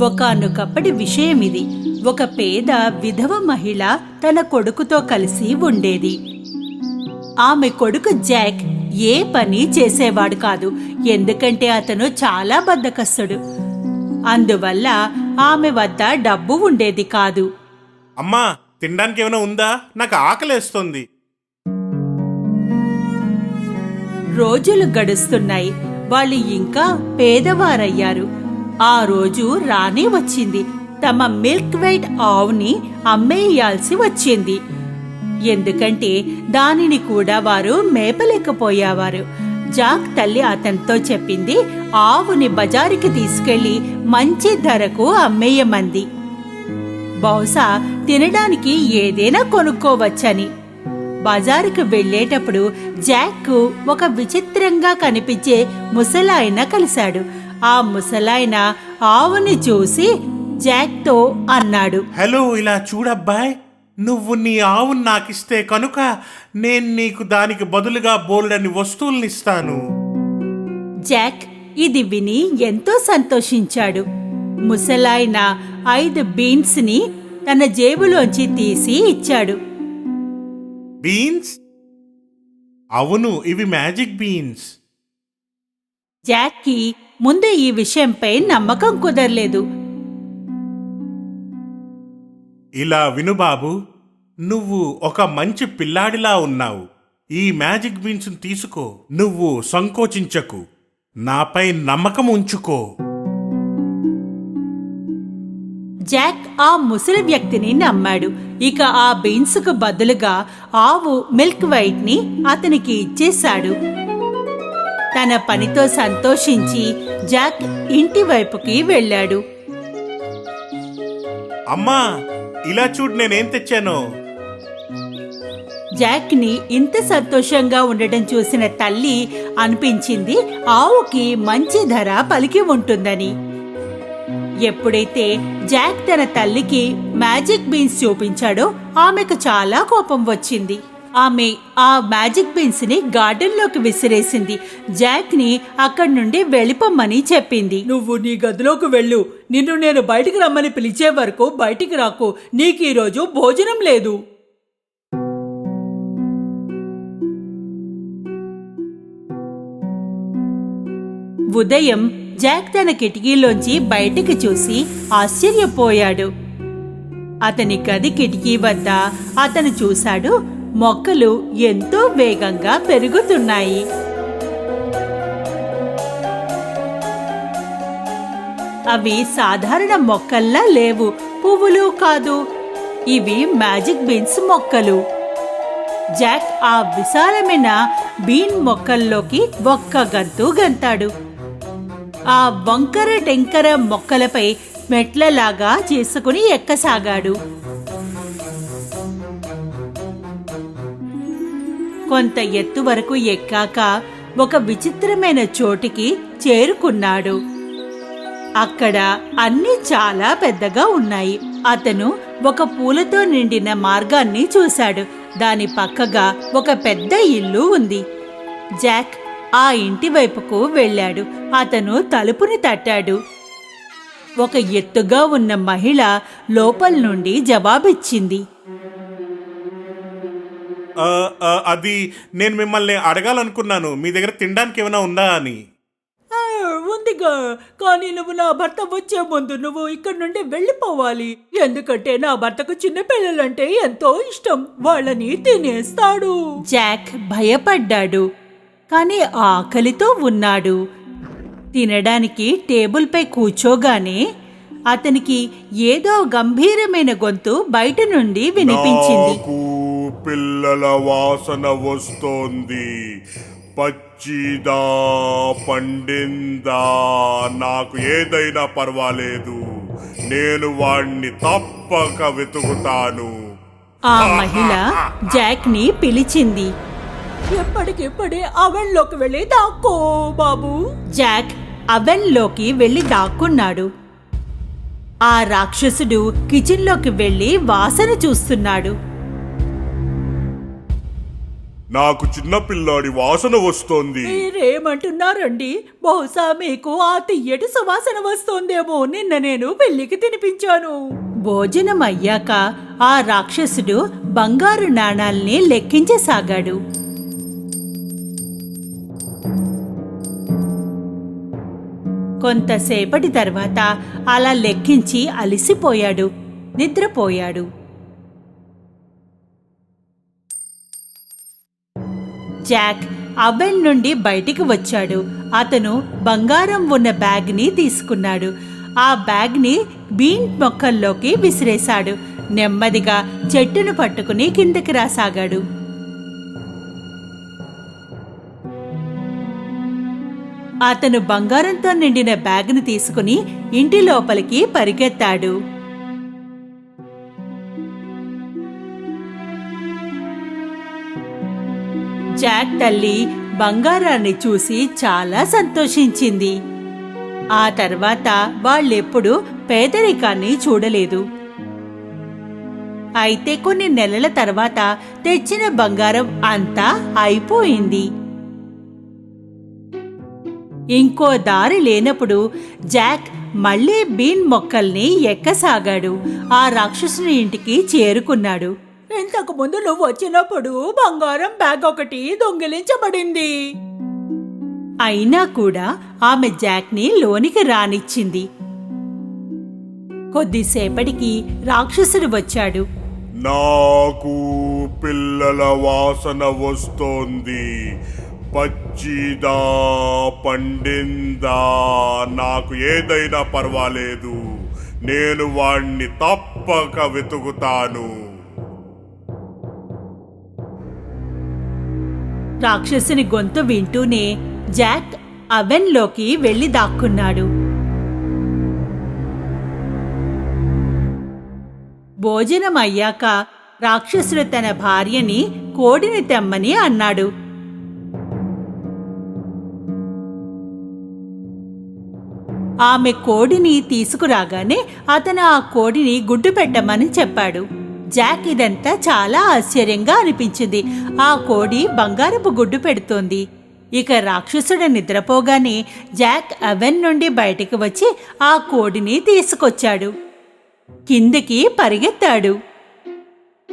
ఒకానొకప్పటి విషయమిది. ఒక పేద విధవ మహిళ తన కొడుకుతో కలిసి ఉండేది. ఆమె కొడుకు జాక్ ఏ పని చేసేవాడు కాదు, ఎందుకంటే అతను చాలా బద్ధకస్తుడు. అందువల్ల ఆమె వద్ద డబ్బు ఉండేది కాదు. అమ్మా, తినడానికి ఏమైనా ఉందా? నాకు ఆకలేస్తుంది. రోజులు గడుస్తున్నాయి. వాళ్ళు ఇంకా పేదవారయ్యారు. ఆ రోజు రానే వచ్చింది. తమ మిల్క్ వైట్ ఆవుని అమ్మేయాల్సి వచ్చింది, ఎందుకంటే దానిని కూడా వారు మేపలేకపోయేవారు. జాక్ తల్లి అతనితో చెప్పింది, ఆవుని బజారుకి తీసుకెళ్లి మంచి ధరకు అమ్మేయమంది. బహుశా తినడానికి ఏదైనా కొనుక్కోవచ్చని. బజారుకు వెళ్లేటప్పుడు జాక్ ఒక విచిత్రంగా కనిపించే ముసలాయన కలిశాడు. ఆ ముసలాయన ఆవుని చూసి జాక్తో అన్నాడు, హలో, ఇలా చూడబ్బాయ్, నువ్వు నీ ఆవును నాకిస్తే కనుక నేను నీకు దానికి బదులుగా బోల్డని వస్తువులనిస్తాను. జాక్ ఇది విని ఎంతో సంతోషించాడు. ముసలాయన 5 బీన్స్ ని తన జేబులోంచి తీసి ఇచ్చాడు. బీన్స్? అవును, ఇవి మ్యాజిక్ బీన్స్. జాక్కి ముందు ఈ విషయంపై నమ్మకం కుదరలేదు. ఇలా విను బాబు, నువ్వు ఒక మంచి పిల్లాడిలా ఉన్నావు. ఈ మ్యాజిక్ బీన్స్ తీసుకో. నువ్వు సంకోచించకు, నాపై నమ్మకం ఉంచుకో. జాక్ ఆ ముసలి వ్యక్తిని నమ్మాడు. ఇక ఆ బీన్స్ కు బదులుగా ఆవు మిల్క్ వైట్ ని అతనికి ఇచ్చేశాడు. తన పనితో సంతోషించి జాక్ ఇంటి వైపుకి వెళ్ళాడు. అమ్మా, ఇలా చూడు నేనేం తెచ్చానో. జాక్ ని ఇంత సంతోషంగా ఉండడం చూసిన తల్లి అనిపించింది ఆవుకి మంచి ధర పలికి ఉంటుందని. ఎప్పుడైతే జాక్ తన తల్లికి మ్యాజిక్ బీన్స్ చూపించాడో ఆమెకు చాలా కోపం వచ్చింది. ఆమె ఆ మ్యాజిక్ బీన్స్ ని గార్డెన్ లోకి విసిరేసింది. జాక్ ని అక్కడి నుండి వెళ్ళిపోమ్మని చెప్పింది. నువ్వు నీ గదిలోకి వెళ్ళు. నిన్ను నేను బయటికి రమ్మని పిలిచే వరకు బయటికి రాకు. నీకు ఈరోజు భోజనం లేదు. ఉదయం జాక్ తన కిటికీలోంచి బయటికి చూసి ఆశ్చర్యపోయాడు. అతని గది కిటికీ వద్ద అతను చూశాడు, మొక్కలు ఎంతో వేగంగా పెరుగుతున్నాయి. అవి సాధారణ మొక్కల్లా లేవు, పువ్వులు కాదు, ఇవి మ్యాజిక్ బీన్స్ మొక్కలు. జాక్ ఆ విశాలమైన బీన్ మొక్కల్లోకి ఒక్క గంతు గంతాడు. ఆ వంకర టెంకర మొక్కలపై మెట్లలాగా చేసుకుని ఎక్కసాగాడు. కొంత ఎత్తు వరకు ఎక్కాక ఒక విచిత్రమైన చోటికి చేరుకున్నాడు. అక్కడ అన్నీ చాలా పెద్దగా ఉన్నాయి. అతను ఒక పూలతో నిండిన మార్గాన్ని చూశాడు. దాని పక్కగా ఒక పెద్ద ఇల్లు ఉంది. జాక్ ఆ ఇంటి వైపుకు వెళ్ళాడు. అతను తలుపుని తట్టాడు. ఒక ఎత్తుగా ఉన్న మహిళ లోపల నుండి జవాబిచ్చింది. అది నేను మిమ్మల్ని అడగాలనుకున్నాను, మీ దగ్గర తినడానికి ఏమైనా ఉందా అని. ఉందిగా, కానీ నువ్వు నా భర్త వచ్చే ముందు నువ్వు ఇక్కడి నుండి వెళ్ళిపోవాలి. ఎందుకంటే నా భర్తకు చిన్న పిల్లలంటే ఎంతో ఇష్టం, వాళ్ళని తినేస్తాడు. జాక్ భయపడ్డాడు, కానీ ఆకలితో ఉన్నాడు. తినడానికి టేబుల్ పై కూర్చోగానే అతనికి ఏదో గంభీరమైన గొంతు బయట నుండి వినిపించింది. పిల్లల వాసన వస్తోంది. పచ్చిదా పండిందా నాకు ఏదైనా పర్వాలేదు, నేను వాణ్ణి తప్పక వెతుకుతాను. ఆ మహిళ జాక్ ని పిలిచింది. ఎప్పటికిప్పుడే అవెన్లోకి వెళ్ళి దాక్కో బాబు. జాక్ అవెన్లోకి వెళ్ళి దాక్కున్నాడు. ఆ రాక్షసుడు కిచెన్లోకి వెళ్ళి వాసన చూస్తున్నాడు. నాకు చిన్నపిల్లాడి వాసన వస్తోంది. మీరేమంటున్నారండి? బహుశా మీకు ఆ తియ్యటి సువాసన వస్తోందేమో. నిన్న నేను పెళ్లికి తినిపించాను. భోజనం అయ్యాక ఆ రాక్షసుడు బంగారు నాణాల్ని లెక్కించసాగాడు. కొంతసేపటి తర్వాత అలా లెక్కించి అలిసిపోయాడు, నిద్రపోయాడు. జాక్ అవెన్ నుండి బయటికి వచ్చాడు. అతను బంగారం ఉన్న బ్యాగ్ని తీసుకున్నాడు. ఆ బ్యాగ్ని బీన్ మొక్కల్లోకి విసిరేశాడు. నెమ్మదిగా చెట్టును పట్టుకుని కిందకి రాసాగాడు. అతను బంగారంతో నిండిన బ్యాగ్ని తీసుకుని ఇంటి లోపలికి పరిగెత్తాడు. జాక్ తల్లి బంగారాన్ని చూసి చాలా సంతోషించింది. ఆ తర్వాత వాళ్ళెప్పుడు పేదరికాన్ని చూడలేదు. అయితే కొన్ని నెలల తర్వాత తెచ్చిన బంగారం అంతా అయిపోయింది. ఇంకో దారి లేనప్పుడు జాక్ మళ్లీ బీన్ మొక్కల్ని ఎక్కసాగాడు. ఆ రాక్షసుని ఇంటికి చేరుకున్నాడు. ఇంతకు ముందు నువ్వు వచ్చినప్పుడు బంగారం బ్యాగ్ ఒకటి దొంగిలించబడింది. అయినా కూడా ఆమె జాక్ని లోనికి రానిచ్చింది. కొద్దిసేపటికి రాక్షసుడు వచ్చాడు. నాకు పిల్లల వాసన వస్తోంది. పచ్చిదా పండిందా నాకు ఏదైనా పర్వాలేదు. నేను వాణ్ణి తప్పక వెతుకుతాను. రాక్షసుని గొంతు వింటూనే జాక్ అవెన్లోకి వెళ్లి దాక్కున్నాడు. భోజనం అయ్యాక రాక్షసుడు తన భార్యని కోడిని తెమ్మని అన్నాడు. ఆమె కోడిని తీసుకురాగానే అతను ఆ కోడిని గుడ్డు పెట్టమని చెప్పాడు. జాక్ ఇదంతా చాలా ఆశ్చర్యంగా అనిపించింది. ఆ కోడి బంగారపు గుడ్డు పెడుతోంది. ఇక రాక్షసుడు నిద్రపోగానే జాక్ అవెన్ నుండి బయటికి వచ్చి ఆ కోడిని తీసుకొచ్చాడు. కిందికి పరిగెత్తాడు.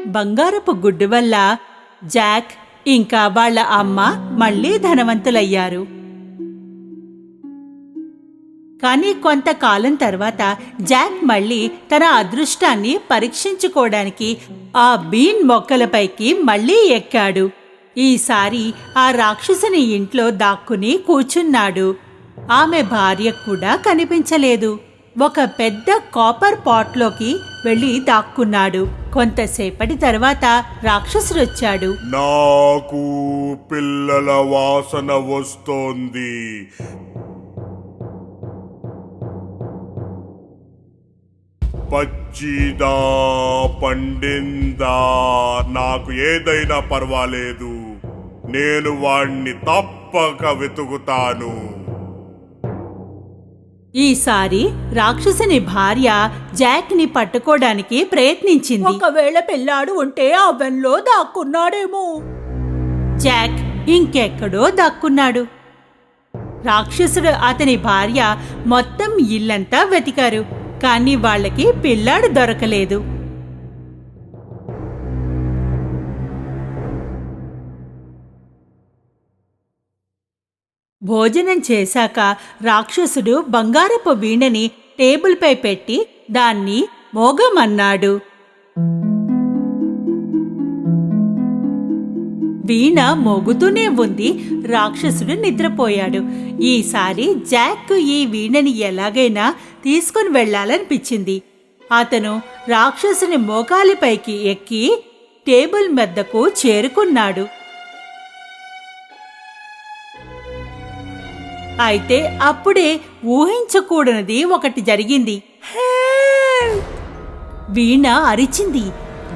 బంగారపు గుడ్డు వల్ల జాక్ ఇంకా వాళ్ళ అమ్మ మళ్లీ ధనవంతులయ్యారు. కానీ కొంతకాలం తర్వాత జాక్ మళ్లీ తన అదృష్టాన్ని పరీక్షించుకోవడానికి ఆ బీన్ మొక్కలపైకి మళ్లీ ఎక్కాడు. ఈసారి ఆ రాక్షసుని ఇంట్లో దాక్కుని కూర్చున్నాడు. ఆమె భార్య కూడా కనిపించలేదు. ఒక పెద్ద కాపర్ పాట్లోకి వెళ్లి దాక్కున్నాడు. కొంతసేపటి తర్వాత రాక్షసుడొచ్చాడు. నాకు పిల్లల వాసన వస్తోంది. పచ్చిదా పండిందా నాకు ఏదైనా పర్వాలేదు. నేను వాణ్ణి తప్పక వెతుకుతాను. ఈసారి రాక్షసుని భార్య జాక్ ని పట్టుకోవడానికి ప్రయత్నించింది. ఒకవేళ పిల్లాడు ఉంటే అవెన్లో దాక్కున్నాడేమో. జాక్ ఇంకెక్కడో దాక్కున్నాడు. రాక్షసుడు అతని భార్య మొత్తం ఇల్లంతా వెతికారు. కానీ వాళ్ళకి పిల్లాడు దొరకలేదు. భోజనం చేశాక రాక్షసుడు బంగారపు వీణని టేబుల్పై పెట్టి దాన్ని మోగమన్నాడు. వీణ మోగుతూనే ఉంది. రాక్షసుడు నిద్రపోయాడు. ఈసారి జాక్ ఈ వీణని ఎలాగైనా తీసుకుని వెళ్లాలనిపించింది. అతను రాక్షసుని మోకాలిపైకి ఎక్కి టేబుల్ మెద్దకు చేరుకున్నాడు. అయితే అప్పుడే ఊహించకూడనిది ఒకటి జరిగింది. వీణ అరిచింది.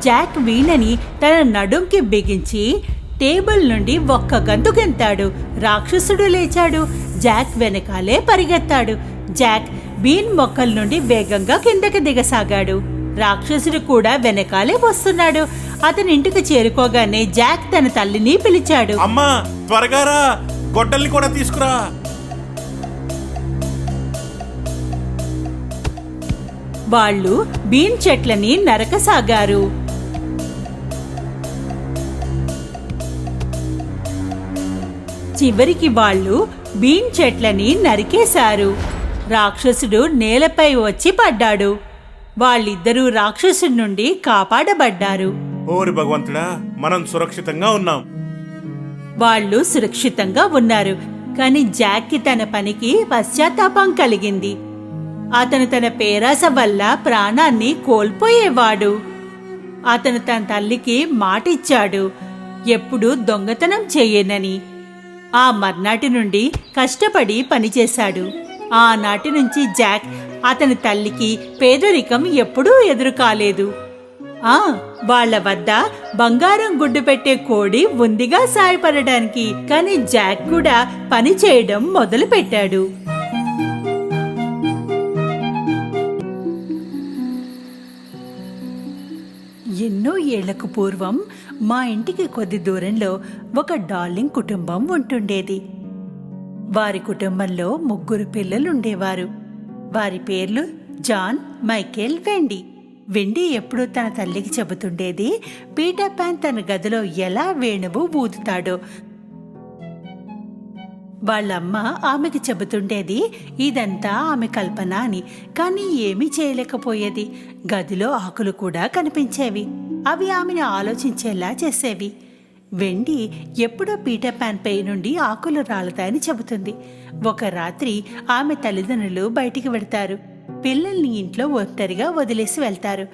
జాక్ వీణని తన నడుంకి బిగించి టేబుల్ నుండి ఒక్క గంతుకెంతాడు. రాక్షసుడు లేచాడు. జాక్ వెనకాలే పరిగెత్తాడు. జాక్ బీన్ మొక్కల నుండి వేగంగా కిందకి దిగసాగాడు. రాక్షసుడు కూడా వెనకాలే వస్తున్నాడు. అతని ఇంటికి చేరుకోగానే జాక్ తన తల్లిని పిలిచాడు. అమ్మా, త్వరగా రా, గొడ్డల్ని కూడా తీసుకురా. వాళ్ళు బీన్ చెట్లని నరకసాగారు. చివరికి వాళ్ళు బీన్ చెట్లని నరికేశారు. రాక్షసుడు నేలపై వచ్చి పడ్డాడు. వాళ్ళిద్దరూ రాక్షసుడి నుండి కాపాడబడ్డారు. ఓరి భగవంతుడా, మనం సురక్షితంగా ఉన్నాం. వాళ్ళు సురక్షితంగా ఉన్నారు. కాని జాక్కి తన పనికి పశ్చాత్తాపం కలిగింది. అతను తన పేరాస వల్ల ప్రాణాన్ని కోల్పోయేవాడు. అతను తన తల్లికి మాటిచ్చాడు, ఎప్పుడూ దొంగతనం చేయనని. ఆ మర్నాటి నుండి కష్టపడి పనిచేశాడు. ఆనాటి నుంచి జాక్ అతని తల్లికి పేదరికం ఎప్పుడూ ఎదురు కాలేదు. వాళ్ళ వద్ద బంగారం గుడ్డు పెట్టే కోడి ఉందిగా సాయపడడానికి. కానీ జాక్ కూడా పని చేయడం మొదలుపెట్టాడు. ఎన్నో ఏళ్లకు పూర్వం మా ఇంటికి కొద్ది దూరంలో ఒక డార్లింగ్ కుటుంబం ఉంటుండేది. వారి కుటుంబంలో 3 పిల్లలుండేవారు. వారి పేర్లు జాన్, మైకేల్, వెండీ. వెండీ ఎప్పుడూ తన తల్లికి చెబుతుండేది పీటర్ పాన్ తన గదిలో ఎలా వేణువు ఊదుతాడో. వాళ్ళమ్మ ఆమెకి చెబుతుండేది ఇదంతా ఆమె కల్పన అని. కానీ ఏమీ చేయలేకపోయేది. గదిలో ఆకులు కూడా కనిపించేవి. అవి ఆమెను ఆలోచించేలా చేసేవి. వెండీ ఎప్పుడో పీటర్ పాన్ పై నుండి ఆకులు రాలతాయని చెబుతుంది. ఒక రాత్రి ఆమె తల్లిదండ్రులు బయటికి వెడతారు. పిల్లల్ని ఇంట్లో ఒంటరిగా వదిలేసి వెళ్తారు.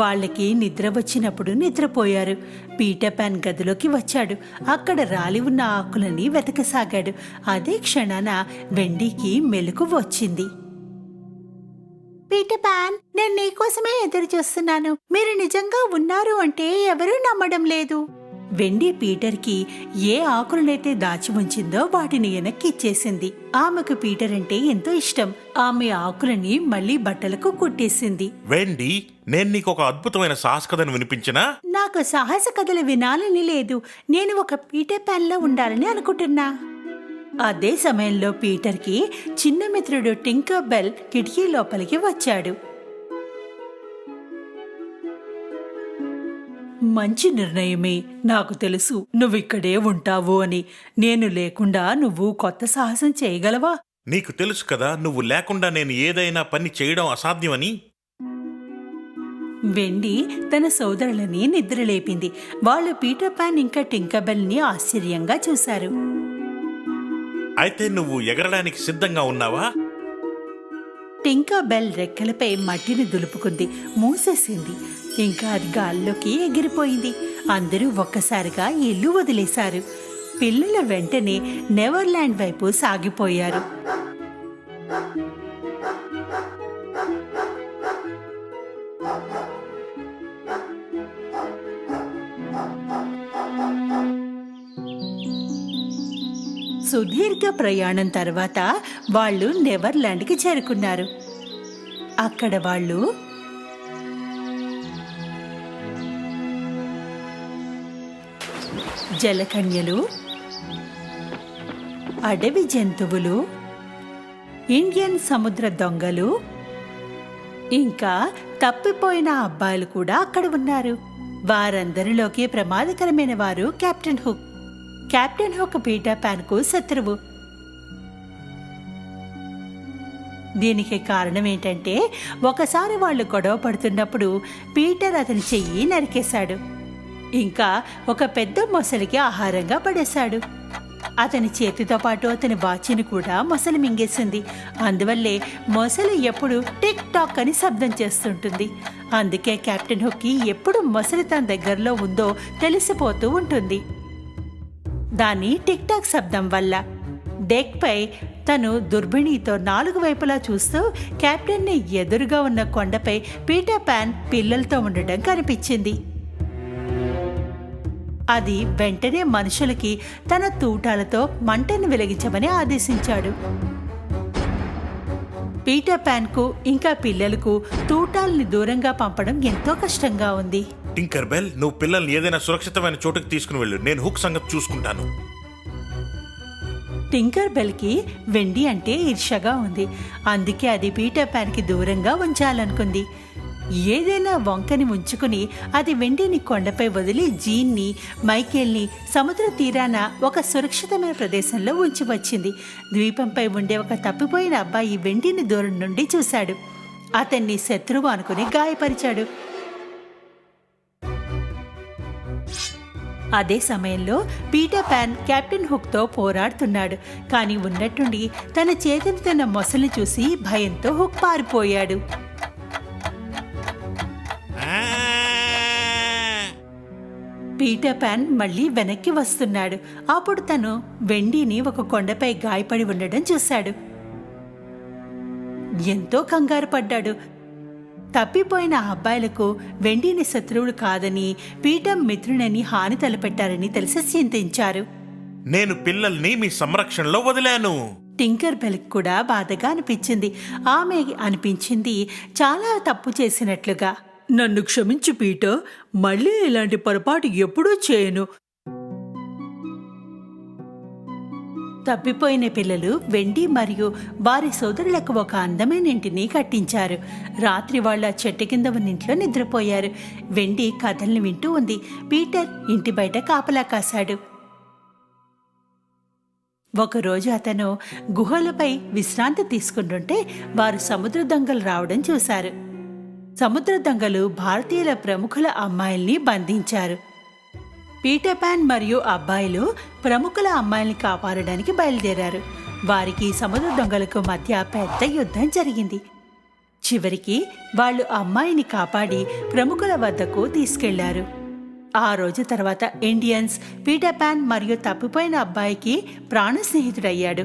వాళ్ళకి నిద్ర వచ్చినప్పుడు నిద్రపోయారు. పీటర్ పాన్ గదిలోకి వచ్చాడు. అక్కడ రాలి ఉన్న ఆకులని వెతకసాగాడు. అదే క్షణాన వెండీకి మెలకువ వచ్చింది. పీటర్ పాన్, నేను నీకోసమే ఎదురు చూస్తున్నాను. మీరు నిజంగా ఉన్నారు అంటే ఎవరూ నమ్మడం లేదు. వెండీ పీటర్కి ఏ ఆకులనైతే దాచి ఉంచిందో వాటిని వెనక్కి ఇచ్చేసింది. ఆమెకు పీటర్ అంటే ఎంతో ఇష్టం. ఆమె ఆకులని మళ్లీ బట్టలకు కుట్టేసింది. వెండీ, నేను నీకు ఒక అద్భుతమైన సాహస కథను వినిపించినా? నాకు సాహస కథలు వినాలని లేదు. నేను ఒక పీటర్ పాన్ లో ఉండాలని అనుకుంటున్నా. అదే సమయంలో పీటర్కి చిన్న మిత్రుడు టింకర్ బెల్ కిటికీ లోపలికి వచ్చాడు. మంచి నిర్ణయమే. నాకు తెలుసు నువ్విక్కడే ఉంటావు అని. నేను లేకుండా నువ్వు కొత్త సాహసం చేయగలవా? నీకు తెలుసు కదా, నువ్వు లేకుండా నేను ఏదైనా పని చేయడం అసాధ్యమని. వెండీ తన సోదరులని నిద్రలేపింది. వాళ్ళు పీటర్ పాన్ ఇంకా టింకర్ బెల్ ని ఆశ్చర్యంగా చూశారు. అయితే నువ్వు ఎగరడానికి సిద్ధంగా ఉన్నావా? టింకర్ బెల్ రెక్కలపై మట్టిని దులుపుకుంది, మూసేసింది. ఇంకా అది గాల్లోకి ఎగిరిపోయింది. అందరూ ఒక్కసారిగా ఇల్లు వదిలేశారు. పిల్లల వెంటనే నెవర్లాండ్ వైపు సాగిపోయారు. సుదీర్ఘ ప్రయాణం తర్వాత వాళ్ళు నెవర్లాండ్కి చేరుకున్నారు. అక్కడ వాళ్ళు జలకన్యలు, అడవి జంతువులు, ఇండియన్ సముద్ర దొంగలు, ఇంకా తప్పిపోయిన అబ్బాయిలు కూడా అక్కడ ఉన్నారు. వారందరిలోకి ప్రమాదకరమైన వారు captain hook. Captain hook Peter pan కు శత్రువు. దీనికి కారణం ఏంటంటే ఒకసారి వాళ్ళు గొడవ పడుతున్నప్పుడు పీటర్ అతని చెయ్యి నరికేశాడు. ఇంకా ఒక పెద్ద మొసలికి ఆహారంగా పడేశాడు. అతని చేతితో పాటు అతని వాచిని కూడా మొసలి మింగేసింది. అందువల్లే మొసలి ఎప్పుడు టిక్ టాక్ అని శబ్దం చేస్తుంటుంది. అందుకే కెప్టెన్ హుక్కి ఎప్పుడు మొసలి తన దగ్గరలో ఉందో తెలిసిపోతూ ఉంటుంది. దాని టిక్ టాక్ శబ్దం వల్ల డెక్ పై తను దుర్బిణితో 4 వైపులా చూస్తూ కెప్టెన్ని ఎదురుగా ఉన్న కొండపై పీటర్ పాన్ పిల్లలతో ఉండటం కనిపించింది. అది వెంటనే మనుషులకి తన తూటాలతో మంటను వెలిగించమని ఆదేశించాడు. పీటర్ పాన్కు ఇంకా పిల్లలకు తూటాల్ని దూరంగా పంపడం ఎంతో కష్టంగా ఉంది. టింకర్ బెల్, నువ్వు పిల్లల్ని ఏదైనా సురక్షితమైన చోటుకి తీసుకుని వెళ్ళు. నేను హుక్ సంగతి చూసుకుంటాను. టింకర్ బెల్కి వెండి అంటే ఈర్ష్యగా ఉంది. అందుకే అది పీటర్ పాన్కి దూరంగా ఉంచాలనుకుంది. ఏదైనా వంకని ఉంచుకుని అది వెండిని కొండపై వదిలి జీన్ని, మైకేల్ని సముద్ర తీరాన ఒక సురక్షితమైన ప్రదేశంలో ఉంచి వచ్చింది. ద్వీపంపై ఉండే ఒక తప్పిపోయిన అబ్బాయి వెండిని దూరం నుండి చూశాడు. అతన్ని శత్రువు అనుకుని గాయపరిచాడు. అదే సమయంలో పీటర్ పాన్ కెప్టెన్ హుక్తో పోరాడుతున్నాడు. కానీ ఉన్నట్టుండి తన చేతిని తన మొసలిని చూసి భయంతో హుక్ పారిపోయాడు. పీటర్ పాన్ మళ్ళీ వెనక్కి వస్తున్నాడు. అప్పుడు తను వెండిని ఒక కొండపై గాయపడి ఉండడం చూశాడు. ఎంతో కంగారు పడ్డాడు. తప్పిపోయిన అబ్బాయిలకు వెండిని శత్రువుడు కాదని, పీటర్ మిత్రునని హాని తలపెట్టారని తెలిసి చింతించారు. నేను పిల్లల్ని మీ సంరక్షణలో వదిలాను. టింకర్ బెల్కి కూడా బాధగా అనిపించింది. ఆమె అనిపించింది చాలా తప్పు చేసినట్లుగా. నన్ను క్షమించు పీటర్, మళ్ళీ ఇలాంటి పొరపాటు ఎప్పుడూ చేయను. తప్పిపోయిన పిల్లలు వెండి మరియు వారి సోదరులకు ఒక అందమైన ఇంటిని కట్టించారు. రాత్రి వాళ్ళ చెట్టు కింద ఉన్న ఇంట్లో నిద్రపోయారు. వెండి కథల్ని వింటూ ఉంది. పీటర్ ఇంటి బయట కాపలా కాశాడు. ఒకరోజు అతను గుహలపై విశ్రాంతి తీసుకుంటుంటే వారు సముద్ర దొంగలు రావడం చూశారు. సముద్ర దొంగలు భారతీయుల ప్రముఖుల అమ్మాయిల్ని బంధించారు. పీటర్ పాన్ మరియు అబ్బాయిలు ప్రముఖుల అమ్మాయిల్ని కాపాడడానికి బయలుదేరారు. వారికి సముద్ర దొంగలకు మధ్య పెద్ద యుద్ధం జరిగింది. చివరికి వాళ్ళు అమ్మాయిని కాపాడి ప్రముఖుల వద్దకు తీసుకెళ్లారు. ఆ రోజు తర్వాత ఇండియన్స్ పీటర్ పాన్ మరియు తప్పిపోయిన అబ్బాయికి ప్రాణ స్నేహితుడయ్యాడు.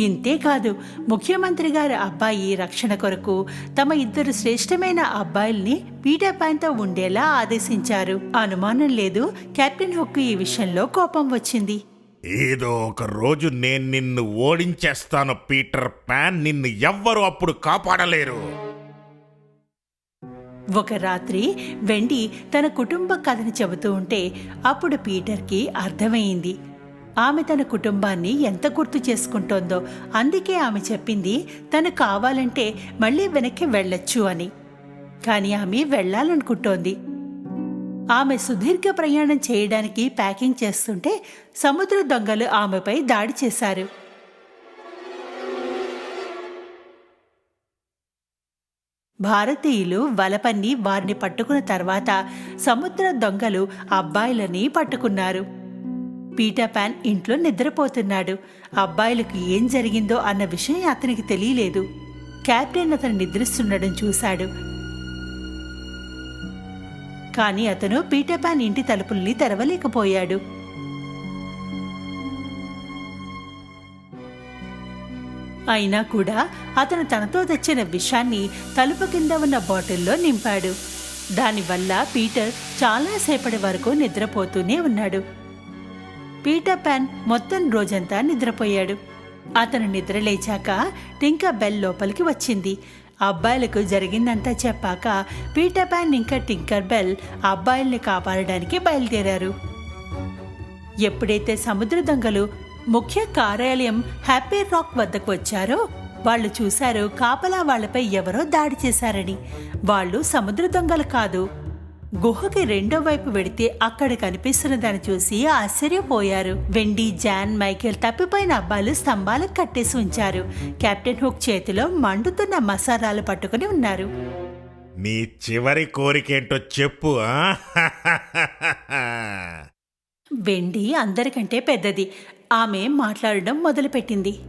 ఇంతేకాదు, ముఖ్యమంత్రి గారి అబ్బాయి రక్షణ కొరకు తమ ఇద్దరు శ్రేష్టమైన అబ్బాయిల్ని పీటర్ పాన్తో ఉండేలా ఆదేశించారు. అనుమానం లేదు, కెప్టెన్ హుక్ ఈ విషయంలో కోపం వచ్చింది. ఏదో ఒక రోజు నేను నిన్ను ఓడించేస్తాను పీటర్ పాన్. నిన్ను ఎవ్వరూ అప్పుడు కాపాడలేరు. ఒక రాత్రి వెండి తన కుటుంబ కథను చెబుతూ ఉంటే అప్పుడు పీటర్కి అర్థమైంది ఆమె తన కుటుంబాన్ని ఎంత గుర్తు చేసుకుంటోందో. అందుకే ఆమె చెప్పింది తను కావాలంటే మళ్ళీ వెనక్కి వెళ్ళొచ్చు అని. కానీ ఆమె వెళ్ళాలనుకుంటోంది. ఆమె సుదీర్ఘ ప్రయాణం చేయడానికి ప్యాకింగ్ చేస్తుంటే సముద్ర దొంగలు ఆమెపై దాడి చేశారు. భారతీయులు వలపన్ని వారిని పట్టుకున్న తర్వాత సముద్ర దొంగలు అబ్బాయిలని పట్టుకున్నారు. పీటర్ పాన్ ఇంట్లో నిద్రపోతున్నాడు. అబ్బాయిలకు ఏం జరిగిందో అన్న విషయం అతనికి తెలియలేదు. కెప్టెన్ అతను నిద్రిస్తుండడం చూశాడు. కానీ అతను పీటర్ పాన్ ఇంటి తలుపుల్ని తెరవలేకపోయాడు. అయినా కూడా అతను తనతో తెచ్చిన విషాన్ని తలుపు కింద ఉన్న బాటిల్లో నింపాడు. దానివల్ల పీటర్ చాలాసేపటి వరకు నిద్రపోతూనే ఉన్నాడు. పీటర్ పాన్ మొత్తం రోజంతా నిద్రపోయాడు. అతను నిద్రలేచాక టింకర్ బెల్ లోపలికి వచ్చింది. అబ్బాయిలకు జరిగిందంతా చెప్పాక పీటర్ పాన్ ఇంకా టింకర్ బెల్ అబ్బాయిల్ని కాపాడడానికి బయలుదేరారు. ఎప్పుడైతే సముద్ర దొంగలు ముఖ్య కార్యాలయం హ్యాపీ రాక్ వద్దకు వచ్చారో వాళ్ళు చూశారు కాపలా వాళ్లపై ఎవరో దాడి చేశారని. వాళ్ళు సముద్ర దొంగలు కాదు. గుహకి రెండో వైపు వెడితే అక్కడ కనిపిస్తున్న దాన్ని చూసి ఆశ్చర్యపోయారు. వెండి, జాన్, మైకేల్ తప్పిపోయిన అబ్బాయిలు స్తంభాలకు కట్టేసి ఉంచారు. కెప్టెన్ హుక్ చేతిలో మండుతున్న మసాలాలు పట్టుకుని ఉన్నారు. నీ చివరి కోరికేంటో చెప్పు. వెండి అందరికంటే పెద్దది. ఆమె మాట్లాడడం మొదలుపెట్టింది.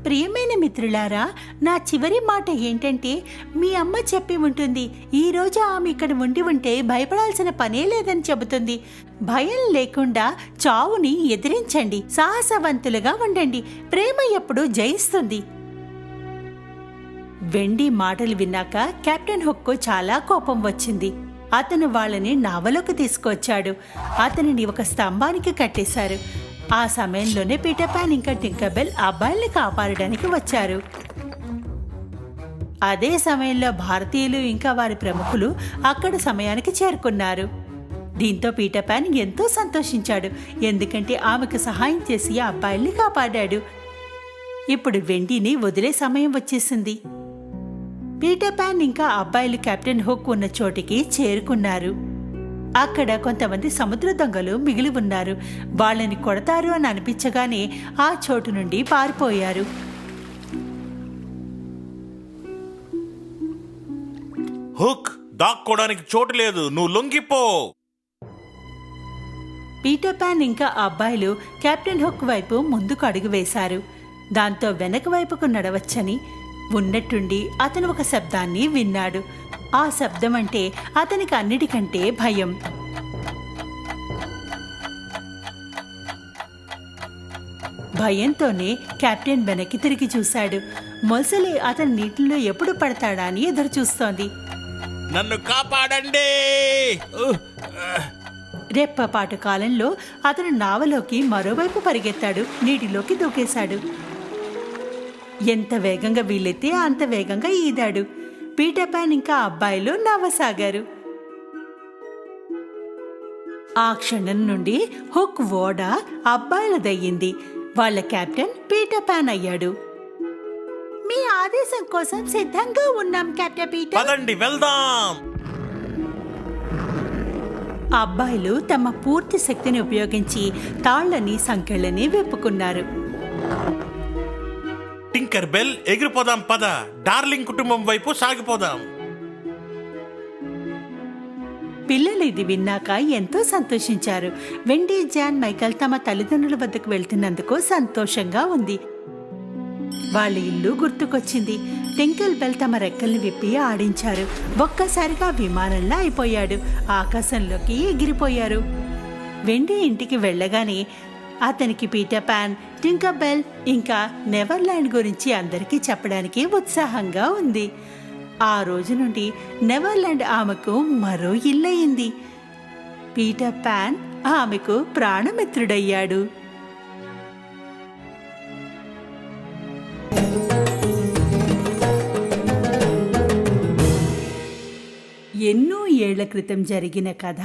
ప్రియమైన మిత్రులారా, నా చివరి మాట ఏంటంటే, మీ అమ్మ చెప్పి ఉంటుంది, ఈరోజు ఆమె ఇక్కడ ఉండి ఉంటే భయపడాల్సిన పనే లేదని చెబుతుంది. భయం లేకుండా చావుని ఎదిరించండి, సాహసవంతులుగా ఉండండి, ప్రేమ ఎప్పుడు జయిస్తుంది. వెండి మాటలు విన్నాక కెప్టెన్ హుక్కు చాలా కోపం వచ్చింది. అతను వాళ్ళని నావలోకి తీసుకొచ్చాడు. అతనిని ఒక స్తంభానికి కట్టేశారు. ఆ సమయంలోనే పీటర్ పాన్ ఇంకా టింకర్బెల్ అబ్బాయిల్ని కాపాడడానికి వచ్చారు. అదే సమయంలో భారతీయులు ఇంకా వారి ప్రముఖులు అక్కడ సమయానికి చేరుకున్నారు. దీంతో పీటర్ పాన్ ఎంతో సంతోషించాడు, ఎందుకంటే ఆమెకు సహాయం చేసి ఆ అబ్బాయిల్ని కాపాడాడు. ఇప్పుడు వెండిని వదిలే సమయం వచ్చేసింది. పీటర్ పాన్ ఇంకా అబ్బాయిలు కెప్టెన్ హుక్ ఉన్న చోటికి చేరుకున్నారు. అక్కడ కొంతమంది సముద్ర దొంగలు మిగిలి ఉన్నారు. వాళ్ళని కొడతారు అని అనిపించగానే ఆ చోటు నుండి పారిపోయారు. హుక్, దాక్కోడానికి చోటు లేదు, నువ్వు లొంగిపో. పీటర్ పాన్ ఇంకా అబ్బాయిలు కెప్టెన్ హుక్ వైపు ముందుకు అడుగు వేశారు. దాంతో వెనక వైపుకు నడవచ్చని ఉన్నట్టుండి అతను ఒక శబ్దాన్ని విన్నాడు. ఆ శబ్దం అంటే అతనికి అన్నిటికంటే భయం. భయంతోనే కెప్టెన్ వెనక్కి తిరిగి చూశాడు. మొసలి అతని నీటిలో ఎప్పుడు పడతాడా అని ఎదురు చూస్తోంది. నన్ను కాపాడండి. రెప్పపాటు కాలంలో అతను నావలోకి మరోవైపు పరిగెత్తాడు. నీటిలోకి దూకేశాడు. ఎంత వేగంగా వీలైతే అంత వేగంగా ఈదాడు. పీటర్ పాన్ ఇంకా అబ్బాయిలు నవ్వసాగారు. ఆ క్షణం నుండి హుక్ ఓడ అబ్బాయిలదయ్యింది. వాళ్ళ కెప్టెన్ పీటర్ పాన్ అయ్యాడు. మీ ఆదేశం కోసం సిద్ధంగా ఉన్నాం కెప్టెన్ పీటర్. పదండి వెళ్దాం. అబ్బాయిలు తమ పూర్తి శక్తిని ఉపయోగించి తాళ్లని సంకెళ్ళని విప్పుకున్నారు. టింకర్ బెల్, ఎగిరిపోదాం పద. డార్లింగ్ కుటుంబం వైపు సాగిపోదాం. పిల్లలు ఇది విన్నాక ఎంతో సంతోషించారు. వెండీ, జాన్, మైకల్ తమ తల్లిదండ్రుల వద్దకు వెళ్తున్నందుకు సంతోషంగా ఉంది. వాళ్ళ ఇల్లు గుర్తుకొచ్చింది. టింకర్ బెల్ తమ రెక్కల్ని విప్పి ఆడించారు. ఒక్కసారిగా విమానంలా అయిపోయాడు. ఆకాశంలోకి ఎగిరిపోయారు. వెండీ ఇంటికి వెళ్ళగానే అతనికి పీటర్ పాన్, టింకర్ బెల్ ఇంకా నెవర్లాండ్ గురించి అందరికీ చెప్పడానికి ఉత్సాహంగా ఉంది. ఆ రోజు నుండి నెవర్లాండ్ ఆమెకు మరో ఇల్లయింది. పీటర్ పాన్ ఆమెకు ప్రాణమిత్రుడయ్యాడు. ఎన్నో ఏళ్ల క్రితం జరిగిన కథ.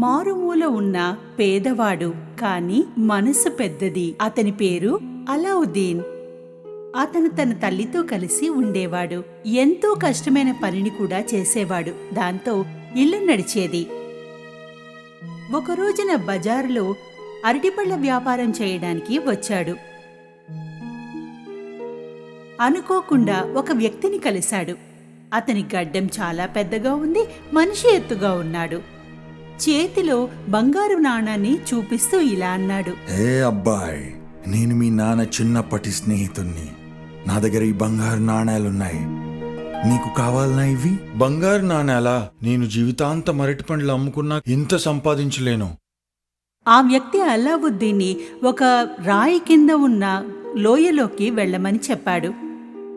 మారుమూల ఉన్న పేదవాడు కాని మనసు పెద్దది. అతని పేరు అలావుద్దీన్. అతను తన తల్లితో కలిసి ఉండేవాడు. ఎంతో కష్టమైన పనిని కూడా చేసేవాడు. దాంతో ఇల్లు నడిచేది. ఒక రోజున బజారులో అరటిపళ్ళ వ్యాపారం చేయడానికి వచ్చాడు. అనుకోకుండా ఒక వ్యక్తిని కలిశాడు. అతని గడ్డం చాలా పెద్దగా ఉంది. మనిషి ఎత్తుగా ఉన్నాడు. చేతిలో బంగారు నాణాన్ని చూపిస్తూ ఇలా అన్నాడు. ఏ అబ్బాయ్, నేను మీ నాన్న చిన్నప్పటి స్నేహితుణ్ణి. నా దగ్గర ఈ బంగారు నాణేలున్నాయి. నీకు కావాలనా ఇవి? బంగారు నాణేలా? నేను జీవితాంతం అరటి పండ్లు అమ్ముకున్నా ఇంత సంపాదించలేను. ఆ వ్యక్తి అలావుద్దీన్ని ఒక రాయి కింద ఉన్న లోయలోకి వెళ్ళమని చెప్పాడు.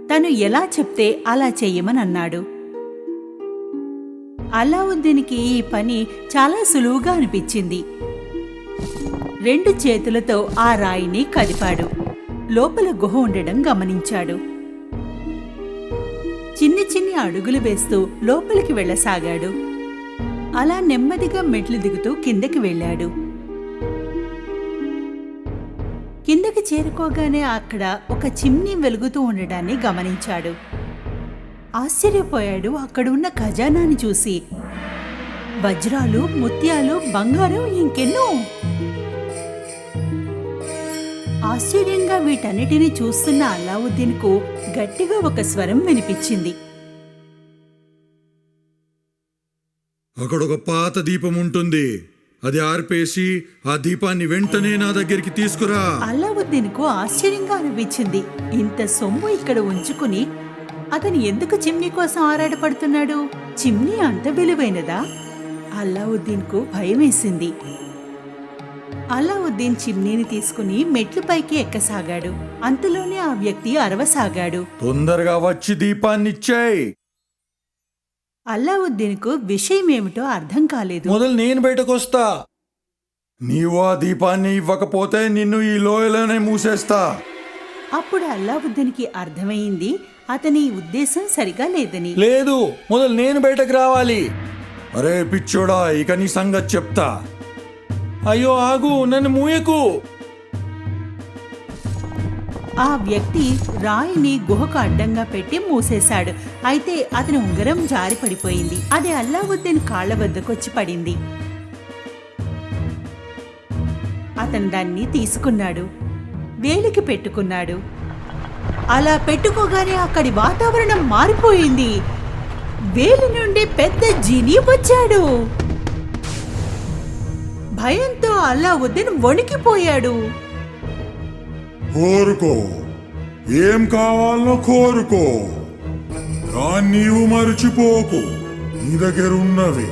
తను ఎలా చెప్తే అలా చెయ్యమని అన్నాడు. అలావుద్దీన్కి ఈ పని చాలా సులువుగా అనిపించింది. 2 చేతులతో ఆ రాయిని కదిపాడు. లోపల గుహ ఉండడం గమనించాడు. చిన్ని అడుగులు వేస్తూ లోపలికి వెళ్ళసాగాడు. అలా నెమ్మదిగా మెట్లు దిగుతూ కిందకి వెళ్ళాడు. కిందకి చేరుకోగానే అక్కడ ఒక చిమ్నీ వెలుగుతూ ఉండడాన్ని గమనించాడు. ఆశ్చర్యపోయాడు అక్కడున్న ఖజానాని చూసి. వజ్రాలు, ముత్యాలు, బంగారం, ఇంకెన్నో. ఆశ్చర్యంగా వీటన్నిటినీ చూస్తున్న అలావుద్దీన్కు గట్టిగా ఒక స్వరం వినిపించింది. అక్కడొక పాత దీపం ఉంటుంది. అది ఆర్పేసి ఆ దీపాన్ని వెంటనే నా దగ్గరికి తీసుకురా. అలావుద్దీన్కు ఆశ్చర్యంగా అనిపించింది. ఇంత సొమ్ము ఇక్కడ ఉంచుకుని అతను ఎందుకు చిమ్నీ కోసం ఆరాటపడుతున్నాడు? చిమ్నీ అంత విలువైనదా? అలావుద్దీన్కు భయమేసింది. అలావుద్దీన్ చిమ్నీని తీసుకుని మెట్లు పైకి ఎక్కసాగాడు. అంతలోనే ఆ వ్యక్తి అరవసాగాడు. తొందరగా వచ్చి దీపాన్నిచ్చేయ్. అలావుద్దీన్కు విషయం ఏమిటో అర్థం కాలేదు. మొదలు నేను బయటకు వస్తా. నీవు ఆ దీపాన్ని ఇవ్వకపోతే నిన్ను ఈ లోయలోనే మూసేస్తా. అప్పుడు అల్లావుద్దీన్కి అర్థమైంది అతని ఉద్దేశం సరిగా లేదని. లేదు, మొదలు నేను బయటకు రావాలి. అరే పిచ్చోడా, ఇక నీ సంగతి చెప్తా. అయ్యో ఆగు, నన్ను మూయకు. ఆ వ్యక్తి రాయిని గుహకు అడ్డంగా పెట్టి మూసేశాడు. అయితే అతని ఉంగరం జారి పడిపోయింది. అది అల్లావుద్దీన్ కాళ్ల వద్దకొచ్చి పడింది. అతను దాన్ని తీసుకున్నాడు, వేలికి పెట్టుకున్నాడు. అలా పెట్టుకోగానే అక్కడి వాతావరణం మారిపోయింది. వేలి నుండి పెద్ద జీనీ వచ్చాడు. భయంతో అల్లావుద్దీన్ వణికిపోయాడు. కోరుకో, ఏం కావాలో కోరుకో, కానీ నీవు మరచిపోకు, నీ దగ్గరున్నవి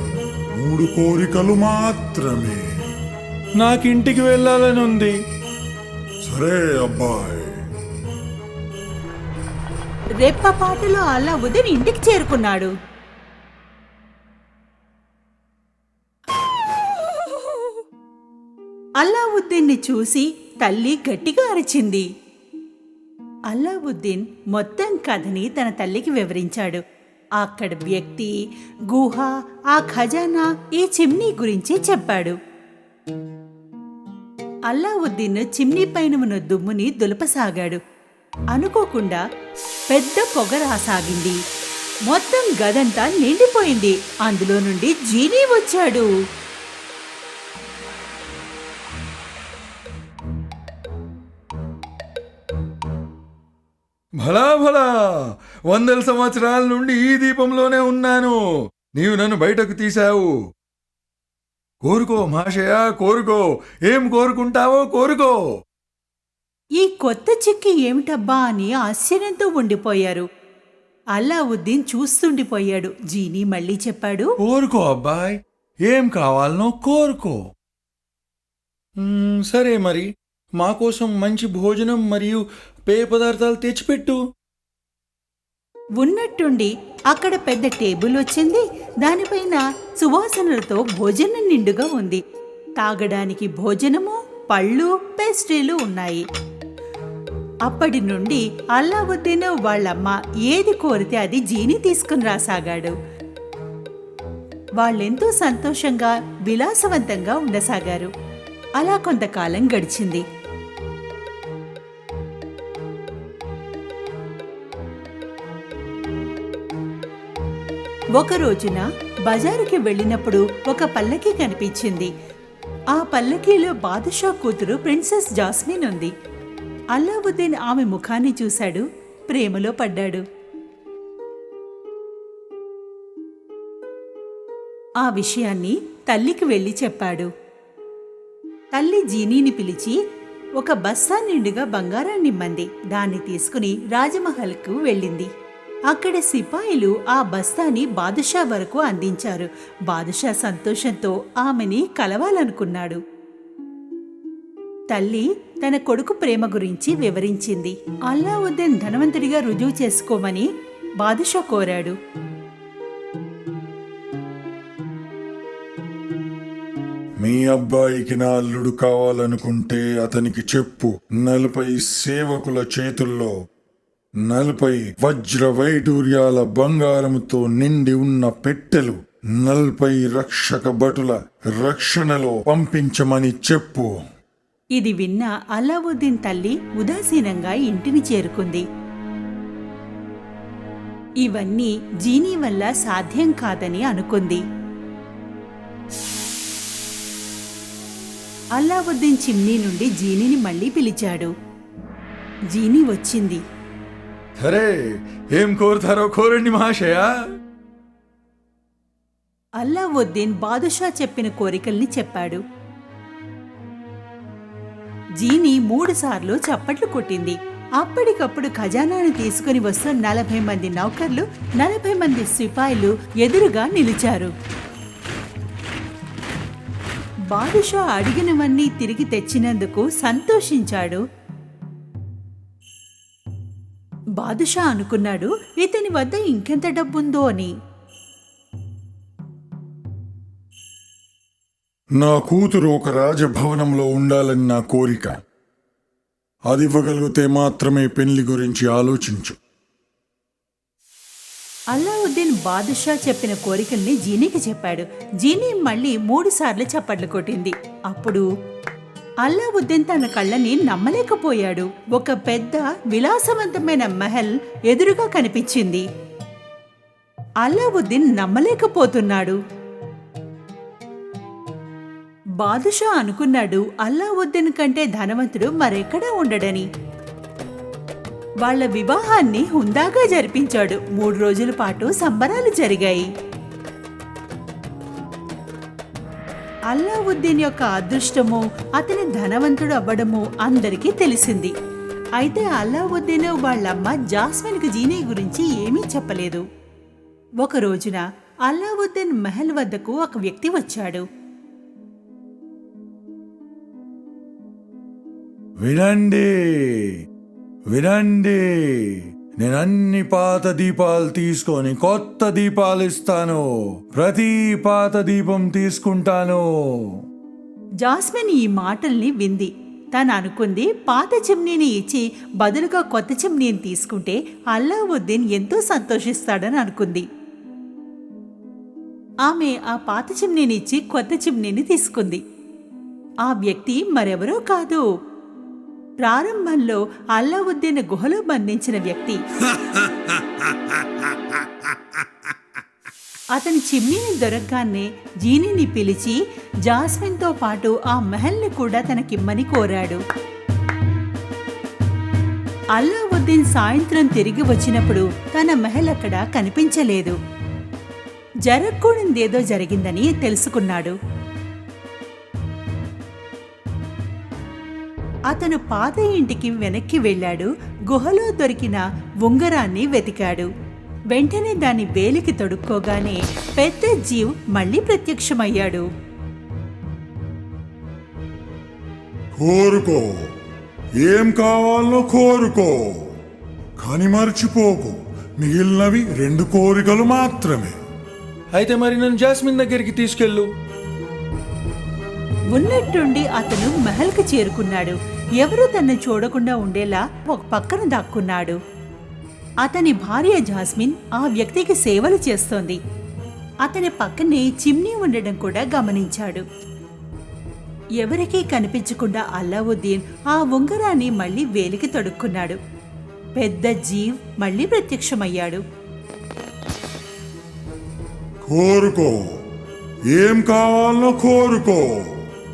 3 కోరికలు మాత్రమే. నాకింటికి వెళ్ళాలని ఉంది. సరే అబ్బాయి. రెప్పపాటులో అల్లావుద్దీన్ ఇంటికి చేరుకున్నాడు. అల్లావుద్దీన్ని చూసి తల్లి గట్టిగా అరిచింది. అల్లావుద్దీన్ మొత్తం కథని తన తల్లికి వివరించాడు. అక్కడ వ్యక్తి, గుహ, ఆ ఖజానా, ఈ చిమ్నీ గురించి చెప్పాడు. అల్లావుద్దీన్ చిమ్నీ పైన ఉన్న దుమ్ముని దులపసాగాడు. అనుకోకుండా పెద్ద పొగ రాసాగింది. మొత్తం గదంతా నిండిపోయింది. అందులో నుండి జీనీ వచ్చాడు. భలా భలా, 100 సంవత్సరాల నుండి ఈ దీపంలోనే ఉన్నాను. నీవు నన్ను బయటకు తీశావు. కోరుకో మహాశయ, కోరుకో. ఏం కోరుకుంటావో కోరుకో. ఈ కొత్త చిక్కి ఏమిటబ్బా అని ఆశ్చర్యంతో ఉండిపోయారు. అల్లావుద్దీన్ చూస్తుండిపోయాడు. జీనీ మళ్ళీ చెప్పాడు, కోరుకో అబ్బాయ్, ఏం కావాలనో కోరుకో. సరే మరి, మా కోసం మంచి భోజనం మరియు పేయ పదార్థాలు తెచ్చిపెట్టు. ఉన్నట్టుండి అక్కడ పెద్ద టేబుల్ వచ్చింది. దానిపైన సువాసనలతో భోజనం నిండుగా ఉంది. తాగడానికి భోజనము, పళ్ళు, పేస్ట్రీలు ఉన్నాయి. అప్పటి నుండి అల్లావుద్దీన్ వాళ్ళమ్మ ఏది కోరితే అది జీనీ తీసుకుని రాసాగాడు. వాళ్ళెంతో సంతోషంగా విలాసవంతంగా ఉండసాగారు. అలా కొంతకాలం గడిచింది. ఒక రోజున బజారుకి వెళ్ళినప్పుడు ఒక పల్లకీ కనిపించింది. ఆ పల్లకీలో బాదుషా కూతురు ప్రిన్సెస్ జాస్మిన్ ఉంది. అల్లావుద్దీన్ ఆమె ముఖాన్ని చూశాడు, ప్రేమలో పడ్డాడు. ఆ విషయాన్ని తల్లికి వెళ్ళి చెప్పాడు. తల్లి జీనీని పిలిచి ఒక బస్తా నిండుగా బంగారాన్నిమ్మంది. దాన్ని తీసుకుని రాజమహల్కు వెళ్ళింది. అక్కడ సిపాయిలు ఆ బస్తాని బాదుషా వరకు అందించారు. బాదుషా సంతోషంతో ఆమెని కలవాలనుకున్నాడు. తల్లి తన కొడుకు ప్రేమ గురించి వివరించింది. అల్లావుద్దీన్ ధనవంతుడిగా రుజువు చేసుకోమని బాదుషా కోరాడు. మీ అబ్బాయికి నా అల్లుడు కావాలనుకుంటే అతనికి చెప్పు, 40 సేవకుల చేతుల్లో 40 వజ్ర వైడూర్యాల బంగారముతో నిండి ఉన్న పెట్టెలు 40 రక్షక భటుల రక్షణలో పంపించమని చెప్పు. ఇది విన్న అల్లావుద్దీన్ తల్లి ఉదాసీనంగా ఇంటిని చేరుకుంది. ఇవన్నీ జీనీ వల్ల సాధ్యం కాదని అనుకుంది. అల్లావుద్దీన్ చిమ్నీ నుండి జీనీని మళ్ళీ పిలిచాడు. జీనీ వచ్చింది. సరే, ఏం కోరుతారో కోరండి మహాశయ. అల్లావుద్దీన్ బాదుషా చెప్పిన కోరికల్ని చెప్పాడు. జీనీ 3 సార్లు చప్పట్లు కొట్టింది. అప్పటికప్పుడు ఖజానాను తీసుకుని వస్తున్న 40 మంది నౌకర్లు, 40 మంది సిపాయిలు ఎదురుగా నిలిచారు. బాదుషా అడిగినవన్నీ తిరిగి తెచ్చినందుకు సంతోషించాడు. బాదుషా అనుకున్నాడు, ఇతని వద్ద ఇంకెంత డబ్బుందో అని. నా కూతురు ఒక రాజభవనంలో ఉండాలని నా కోరిక. అది ఇవ్వగలిగితే మాత్రమే పెళ్లి గురించి ఆలోచించు. అల్లావుద్దీన్ బాదుషా చెప్పిన కోరికల్ని జీనీకి చెప్పాడు. జీనీ మళ్ళీ 3 సార్లు చప్పట్లు కొట్టింది. అప్పుడు అల్లావుద్దీన్ తన కళ్ళని నమ్మలేకపోయాడు. ఒక పెద్ద విలాసవంతమైన మహల్ ఎదురుగా కనిపించింది. అల్లావుద్దీన్ నమ్మలేకపోతున్నాడు. బాదుషా అనుకున్నాడు అల్లావుద్దీన్ కంటే ధనవంతుడు మరెక్కడా ఉండడని. వాళ్ళ వివాహాన్ని హుందాగా జరిపించాడు. 3 రోజుల పాటు సంబరాలు జరిగాయి. అల్లావుద్దీన్ యొక్క అదృష్టము, అతని ధనవంతుడు అవ్వడము అందరికీ తెలిసింది. అయితే అల్లావుద్దీన్ వాళ్ళమ్మ జాస్మిన్కి జీనీ గురించి ఏమీ చెప్పలేదు. ఒక రోజున అల్లావుద్దీన్ మహల్ వద్దకు ఒక వ్యక్తి వచ్చాడు. వినండి, వినండి, నేను అన్ని పాత దీపాలు తీసుకొని కొత్త దీపాలు ఇస్తాను. ప్రతి పాత దీపం తీసుకుంటాను. జాస్మిన్ ఈ మాటల్ని వింది. తను అనుకుంది పాత చిమ్నీని ఇచ్చి బదులుగా కొత్త చిమ్నీని తీసుకుంటే అల్లావుద్దీన్ ఎంతో సంతోషిస్తాడని అనుకుంది. ఆమె ఆ పాత చిమ్నీని ఇచ్చి కొత్త చిమ్నీని తీసుకుంది. ఆ వ్యక్తి మరెవరో కాదు, ప్రారంభంలో అల్లావుద్దీన్ గుహలో బంధించిన వ్యక్తి. అతని చిమ్నీని దొరకగానే జీనీని పిలిచి జాస్మిన్తో పాటు ఆ మహల్ని కూడా తనకిమ్మని కోరాడు. అల్లావుద్దీన్ సాయంత్రం తిరిగి వచ్చినప్పుడు తన మహల్ అక్కడ కనిపించలేదు. జరగకూడదేదో జరిగిందని తెలుసుకున్నాడు. అతను పాత ఇంటికి వెనక్కి వెళ్ళాడు. గుహలో దొరికిన ఉంగరాన్ని వెతికాడు. వెంటనే దాన్ని వేలికి తొడుక్కోగానే పెద్ద జీవ్ మళ్ళీ ప్రత్యక్షమయ్యాడు. కోరుకో, ఏం కావాలో కోరుకో, కానీ మర్చిపోకు, మిగిలినవి 2 కోరికలు మాత్రమే. అయితే మరి నన్ను జాస్మిన్ దగ్గరికి తీసుకెళ్ళు. ఉన్నట్టుండి అతను మహల్కి చేరుకున్నాడు. ఎవరూ తన్ను చూడకుండా ఉండేలా ఒక పక్కన దాక్కున్నాడు. అతని భార్య జాస్మిన్ ఆ వ్యక్తికి సేవలు చేస్తోంది. అతని పక్కనే చిమ్నీ ఉండడం కూడా గమనించాడు. ఎవరికీ కనిపించకుండా అల్లావుద్దీన్ ఆ ఉంగరాన్ని మళ్ళీ వేలికి తొడుక్కున్నాడు. పెద్ద జీవ్ మళ్ళీ ప్రత్యక్షమయ్యాడు. కోరుకో, ఏం కావాలో కోరుకో,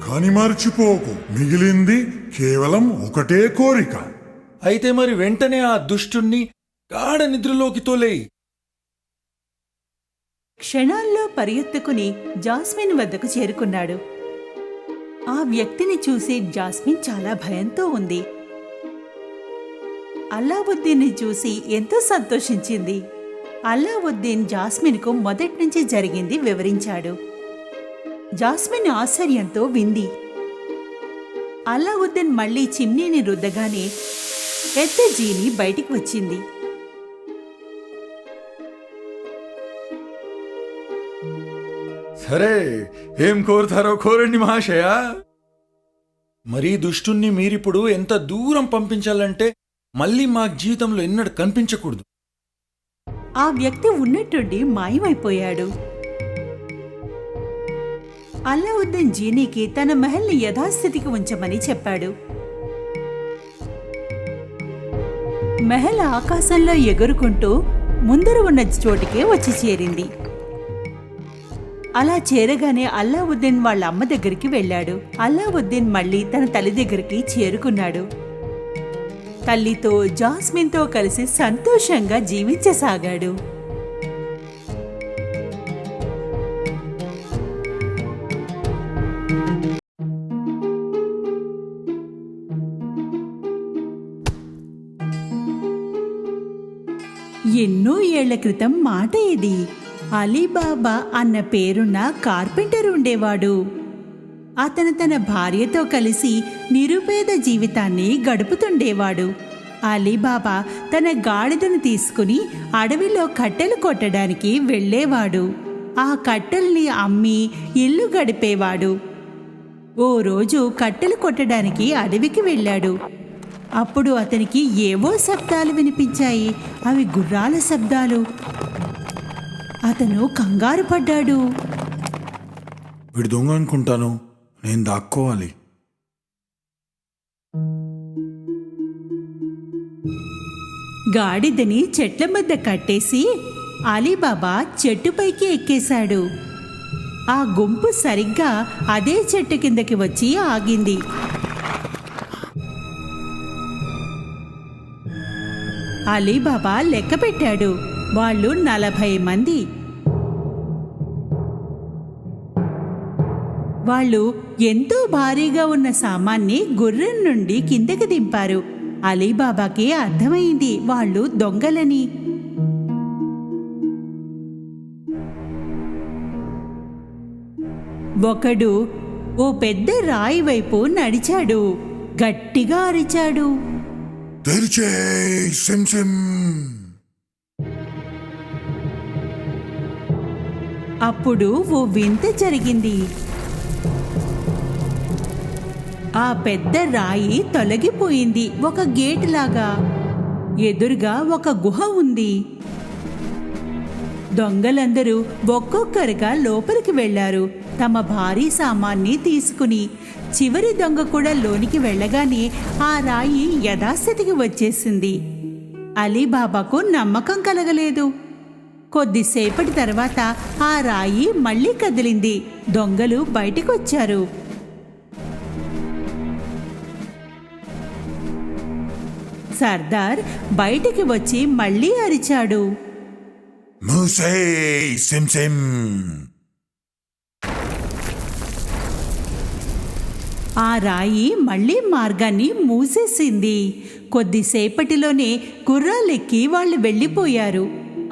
కానీ మర్చిపోకు, మిగిలింది కేవలం ఒకటే కోరిక. అయితే మరి వెంటనే ఆ దుష్టుణ్ణి గాఢ నిద్రలోకి తోలేయి. క్షణాల్లో పరిగెత్తుకుని జాస్మిన్ వద్దకు చేరుకున్నాడు. ఆ వ్యక్తిని చూసి జాస్మిన్ చాలా భయంతో ఉంది. అల్లావుద్దీన్ని చూసి ఎంతో సంతోషించింది. అల్లావుద్దీన్ జాస్మిన్కు మొదట్నుంచి జరిగింది వివరించాడు. జాస్మిన్ ఆశ్చర్యంతో వింది. అల్లావుద్దీన్ మళ్ళీ చిమ్నీని రుద్దగానే పెద్ద జీని బయటికి వచ్చింది. సరే, ఏం కోరుతారో కోరండి మహాశయ. మరీ దుష్టుణ్ణి మీరిప్పుడు ఎంత దూరం పంపించాలంటే మళ్ళీ మా జీవితంలో ఎన్నడూ కనిపించకూడదు. ఆ వ్యక్తి ఉన్నట్టుండి మాయమైపోయాడు. అల్లావుద్దీన్ జీనీకి తన మహల్ని యథాస్థితికి ఉంచమని చెప్పాడు. మహల్ ఆకాశంలో ఎగురుకుంటూ ముందర ఉన్న చోటికే వచ్చి చేరింది. అలా చేరగానే అల్లావుద్దీన్ వాళ్ళ అమ్మ దగ్గరికి వెళ్ళాడు. అల్లావుద్దీన్ మళ్ళీ తన తల్లి దగ్గరికి చేరుకున్నాడు. తల్లితో జాస్మిన్తో కలిసి సంతోషంగా జీవించసాగాడు. ఎన్నో ఏళ్ల క్రితం మాట ఇది. అలీబాబా అన్న పేరున్న కార్పెంటర్ ఉండేవాడు. అతను తన భార్యతో కలిసి నిరుపేద జీవితాన్ని గడుపుతుండేవాడు. అలీబాబా తన గాడిదను తీసుకుని అడవిలో కట్టెలు కొట్టడానికి వెళ్ళేవాడు. ఆ కట్టెల్ని అమ్మి ఇల్లు గడిపేవాడు. ఓ రోజు కట్టెలు కొట్టడానికి అడవికి వెళ్ళాడు. అప్పుడు అతనికి ఏవో శబ్దాలు వినిపించాయి. అవి గుర్రాల శబ్దాలు. అతను కంగారు పడ్డాడు. వీడు దొంగ అనుకుంటాను, నేను దాక్కోవాలి. గాడిదని చెట్ల మధ్య కట్టేసి అలీబాబా చెట్టుపైకి ఎక్కేశాడు. ఆ గుంపు సరిగ్గా అదే చెట్టు కిందకి వచ్చి ఆగింది. అలీబాబా లెక్క పెట్టాడు. వాళ్ళు 40 మంది. వాళ్ళు ఎంతో భారీగా ఉన్న సామాన్ని గుర్రం నుండి కిందకి దింపారు. అలీబాబాకి అర్థమైంది వాళ్ళు దొంగలని. ఒకడు ఓ పెద్ద రాయి వైపు నడిచాడు. గట్టిగా అరిచాడు. తెరిచేయ్ సిమ్ సిమ్. అప్పుడు ఓ వింత జరిగింది. ఆ పెద్ద రాయి తొలగిపోయింది. ఒక గేట్ లాగా. ఎదురుగా ఒక గుహ ఉంది. దొంగలందరూ ఒక్కొక్కరుగా లోపలికి వెళ్లారు, తమ భారీ సామాన్ని తీసుకుని. చివరి దొంగ కూడా లోనికి వెళ్ళగానే ఆ రాయి యథాస్థితికి వచ్చేసింది. అలీబాబాకు నమ్మకం కలగలేదు. కొద్దిసేపటి తర్వాత ఆ రాయి మళ్ళీ కదిలింది. దొంగలు బయటికొచ్చారు. సర్దార్ బయటికి వచ్చి మళ్ళీ అరిచాడు. మూసేయ్ సిమ్ సిమ్. ఆ రాయి మళ్ళీ మార్గాన్ని మూసేసింది. కొద్దిసేపటిలోనే గుర్రాలెక్కి వాళ్ళు వెళ్ళిపోయారు.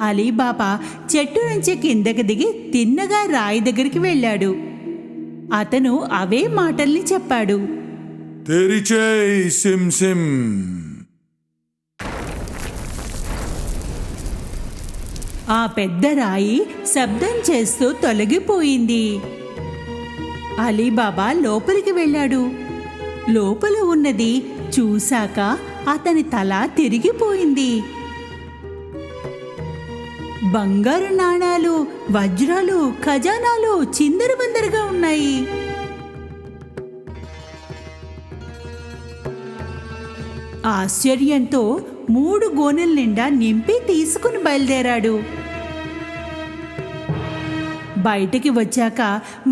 అలీబాబా చెట్టు నుంచి కిందకి దిగి తిన్నగా రాయి దగ్గరికి వెళ్ళాడు. అతను అవే మాటల్ని చెప్పాడు. తెరిచేయ్ సిమ్ సిమ్. ఆ పెద్ద రాయి శబ్దం చేస్తూ తొలగిపోయింది. అలీబాబా లోపలికి వెళ్ళాడు. లోపల ఉన్నది చూశాక అతని తల తిరిగిపోయింది. బంగారు నాణాలు, వజ్రాలు, ఖజానాలు చిందరవందరగా ఉన్నాయి. ఆశ్చర్యంతో 3 గోనెల నిండా నింపి తీసుకుని బయలుదేరాడు. బయటికి వచ్చాక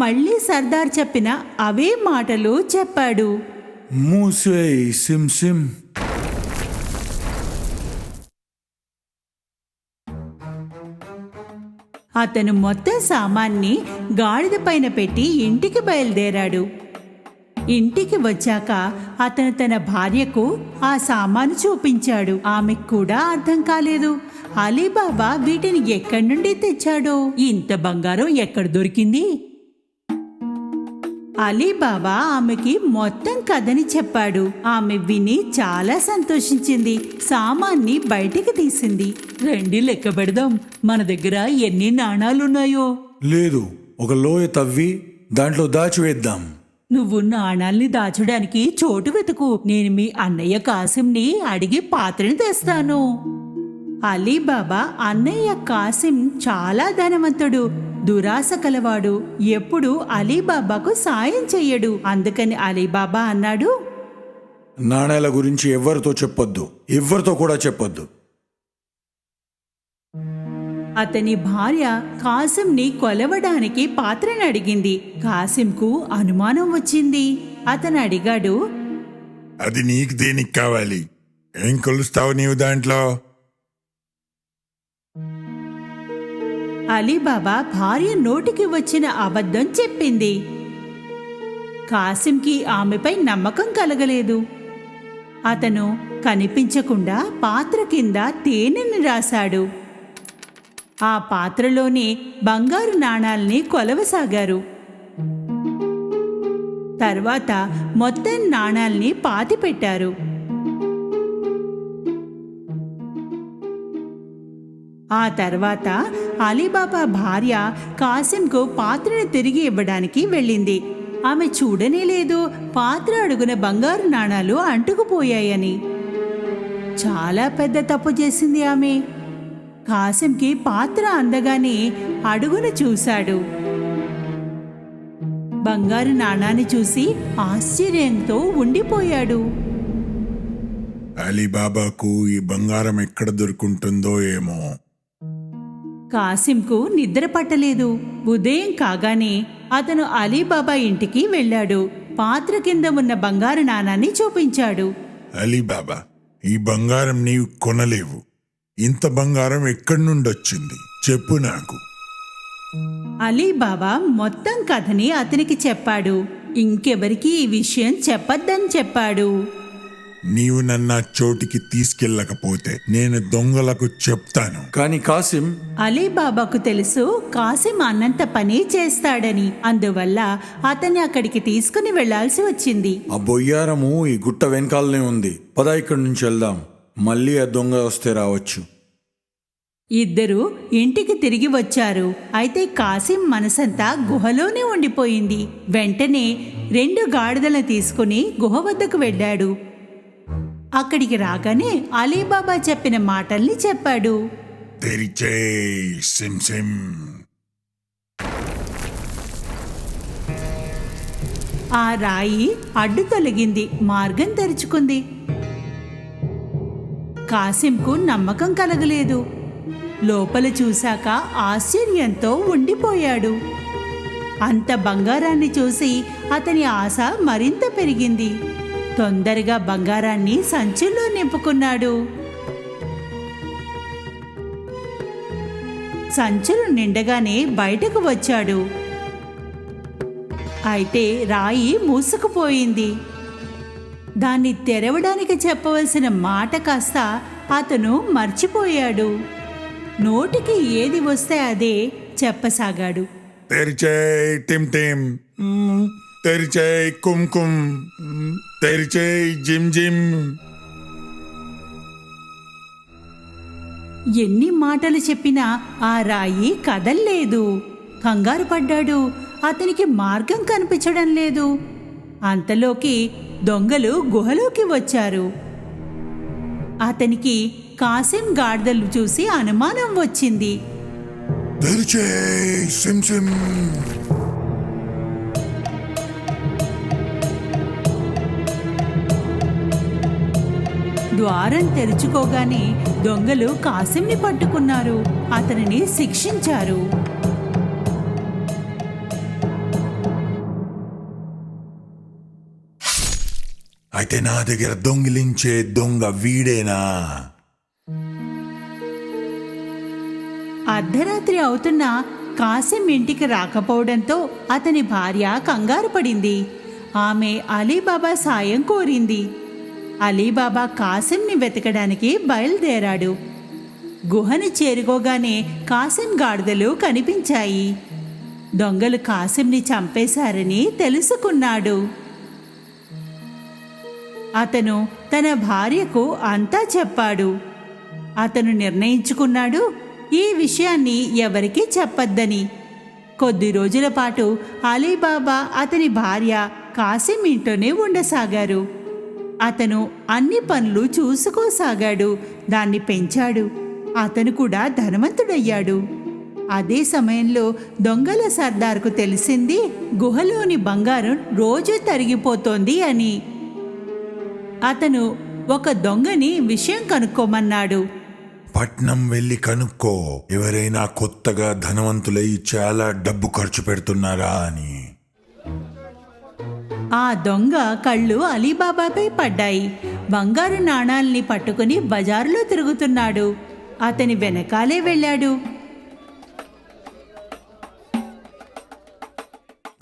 మళ్ళీ సర్దార్ చెప్పిన అవే మాటలు చెప్పాడు. మూసేయ్ సిమ్ సిమ్. అతను మొత్తం సామాన్ని గాడిద పైన పెట్టి ఇంటికి బయలుదేరాడు. ఇంటికి వచ్చాక అతను తన భార్యకు ఆ సామాను చూపించాడు. ఆమెకు కూడా అర్థం కాలేదు. అలీబాబా వీటిని ఎక్కడి నుండి తెచ్చాడో, ఇంత బంగారం ఎక్కడ దొరికింది. అలీబాబా ఆమెకి మొత్తం కథని చెప్పాడు. ఆమె విని చాలా సంతోషించింది. సామాన్ని బయటికి తీసింది. రండి లెక్క పెడదాం, మన దగ్గర ఎన్ని నాణాలున్నాయో. లేదు, ఒక లోయ తవ్వి దాంట్లో దాచివేద్దాం. నువ్వు నాణాల్ని దాచడానికి చోటు వెతుకు. నేను మీ అన్నయ్య కాసింని అడిగి పాత్రని తెస్తాను. అలీబాబా అన్నయ్య కాసిం చాలా ధనవంతుడు, దురాశ కలవాడు. ఎప్పుడు అలీబాబాకు సాయం చెయ్యడు. అందుకని అలీబాబా అన్నాడు, నాణేల గురించి ఎవరితో చెప్పొద్దు, ఎవరితో కూడా చెప్పొద్దు. అతని భార్య కాసింని కొలవడానికి పాత్రను అడిగింది. కాసింకు అనుమానం వచ్చింది. అతను అడిగాడు, అది నీకు దేనికి కావాలి? ఏం కొలుస్తావు నీవు దాంట్లో? అలీబాబా భార్య నోటికి వచ్చిన అబద్ధం చెప్పింది. కాసింకి ఆమెపై నమ్మకం కలగలేదు. అతను కనిపించకుండా పాత్ర కింద తేనెని రాశాడు. ఆ పాత్రలోనే బంగారు నాణాల్ని కొలవసాగారు. తర్వాత మొత్తం నాణాల్ని పాతిపెట్టారు. ఆ తర్వాత అలీబాబా భార్య కాసింకు పాత్రను తిరిగి ఇవ్వడానికి వెళ్ళింది. ఆమె చూడనే లేదు పాత్ర అడుగున బంగారు నాణాలు అంటుకుపోయాయని. చాలా పెద్ద తప్పు చేసింది ఆమె. కాసింకి పాత్ర అందగానే అడుగున చూశాడు. బంగారు నాణాన్ని చూసి ఆశ్చర్యంతో ఉండిపోయాడు. అలీబాబాకు ఈ బంగారం ఎక్కడ దొరుకుంటుందో ఏమో. కాసింకు నిద్ర పట్టలేదు. ఉదయం కాగానే అతను అలీబాబా ఇంటికి వెళ్ళాడు. పాత్ర కింద ఉన్న బంగారు నాణాన్ని చూపించాడు. అలీబాబా, ఈ బంగారం నీవు కొనలేవు. ఇంత బంగారం ఎక్కడి నుండి వచ్చింది చెప్పు నాకు. అలీబాబా మొత్తం కథని అతనికి చెప్పాడు. ఇంకెవరికి ఈ విషయం చెప్పొద్దని చెప్పాడు. నీవు నన్ను ఆ చోటికి తీసుకెళ్ళకపోతే నేను దొంగలకు చెప్తాను. కానీ కాసిం, అలీబాబాకు తెలుసు కాసిం అన్నంత పని చేస్తాడని. అందువల్ల అతన్ని అక్కడికి తీసుకుని వెళ్లాల్సి వచ్చింది. ఆ బొయ్యారము ఈ గుట్ట వెనకాలనే ఉంది. పద ఇక్కడి నుంచి వెళ్దాం. మళ్ళీ ఆ దొంగ వస్తే రావచ్చు. ఇద్దరు ఇంటికి తిరిగి వచ్చారు. అయితే కాసిం మనసంతా గుహలోనే ఉండిపోయింది. వెంటనే 2 గాడిదలను తీసుకుని గుహ వద్దకు వెళ్ళాడు. అక్కడికి రాగానే అలీబాబా చెప్పిన మాటల్ని చెప్పాడు. తెరిచే సిమ్ సిమ్. ఆ రాయి అడ్డు తొలగింది. మార్గం తెరుచుకుంది. కాసింకు నమ్మకం కలగలేదు. లోపల చూశాక ఆశ్చర్యంతో ఉండిపోయాడు. అంత బంగారాన్ని చూసి అతని ఆశ మరింత పెరిగింది. తొందరగా బంగారాన్ని సంచుల్లో నింపుకున్నాడు. సంచులు నిండగానే బయటకు వచ్చాడు. అయితే రాయి మూసుకుపోయింది. దాన్ని తెరవడానికి చెప్పవలసిన మాట కాస్త అతను మర్చిపోయాడు. నోటికి ఏది వస్తే అదే చెప్పసాగాడు. తెరిచే టిమ్ టిమ్, తెరిచే కుమ్ కుమ్, తెరిచే జిమ్ జిమ్. ఎన్ని మాటలు చెప్పినా ఆ రాయి కదల్లేదు. కంగారు పడ్డాడు. అతనికి మార్గం కనిపించడం లేదు. అంతలోకి దొంగలు గుహలోకి వచ్చారు. అతనికి కాసిం గాడిదలు చూసి అనుమానం వచ్చింది. తెరిచే సిమ్ సిమ్. ద్వారం తెరుచుకోగానే దొంగలు కాసింని పట్టుకున్నారు. అతనిని శిక్షించారు. అయితే నా దగ్గర దొంగిలించే దొంగ వీడేనా? అర్ధరాత్రి అవుతున్నా కాసిం ఇంటికి రాకపోవడంతో అతని భార్య కంగారు పడింది. ఆమె అలీబాబా సాయం కోరింది. అలీబాబా కాసింని వెతకడానికి బయలుదేరాడు. గుహని చేరుకోగానే కాసిం గాడిదలు కనిపించాయి. దొంగలు కాసింని చంపేశారని తెలుసుకున్నాడు. అతను తన భార్యకు అంతా చెప్పాడు. అతను నిర్ణయించుకున్నాడు ఈ విషయాన్ని ఎవరికీ చెప్పొద్దని. కొద్ది రోజుల పాటు అలీబాబా అతని భార్య కాసిం ఇంట్లోనే ఉండసాగారు. అతను అన్ని పనులు చూసుకోసాగాడు. దాన్ని పెంచాడు. అతను కూడా ధనవంతుడయ్యాడు. అదే సమయంలో దొంగల సర్దార్కు తెలిసింది గుహలోని బంగారం రోజూ తరిగిపోతోంది అని. అతను ఒక దొంగని విషయం కనుక్కోమన్నాడు. పట్నం వెళ్ళి కనుక్కో, ఎవరైనా కొత్తగా ధనవంతులై చాలా డబ్బు ఖర్చు పెడుతున్నారా అని. ఆ దొంగ కళ్ళు అలీబాబాపై పడ్డాయి. బంగారు నాణాల్ని పట్టుకుని బజారులో తిరుగుతున్నాడు. అతని వెనకాలే వెళ్ళాడు.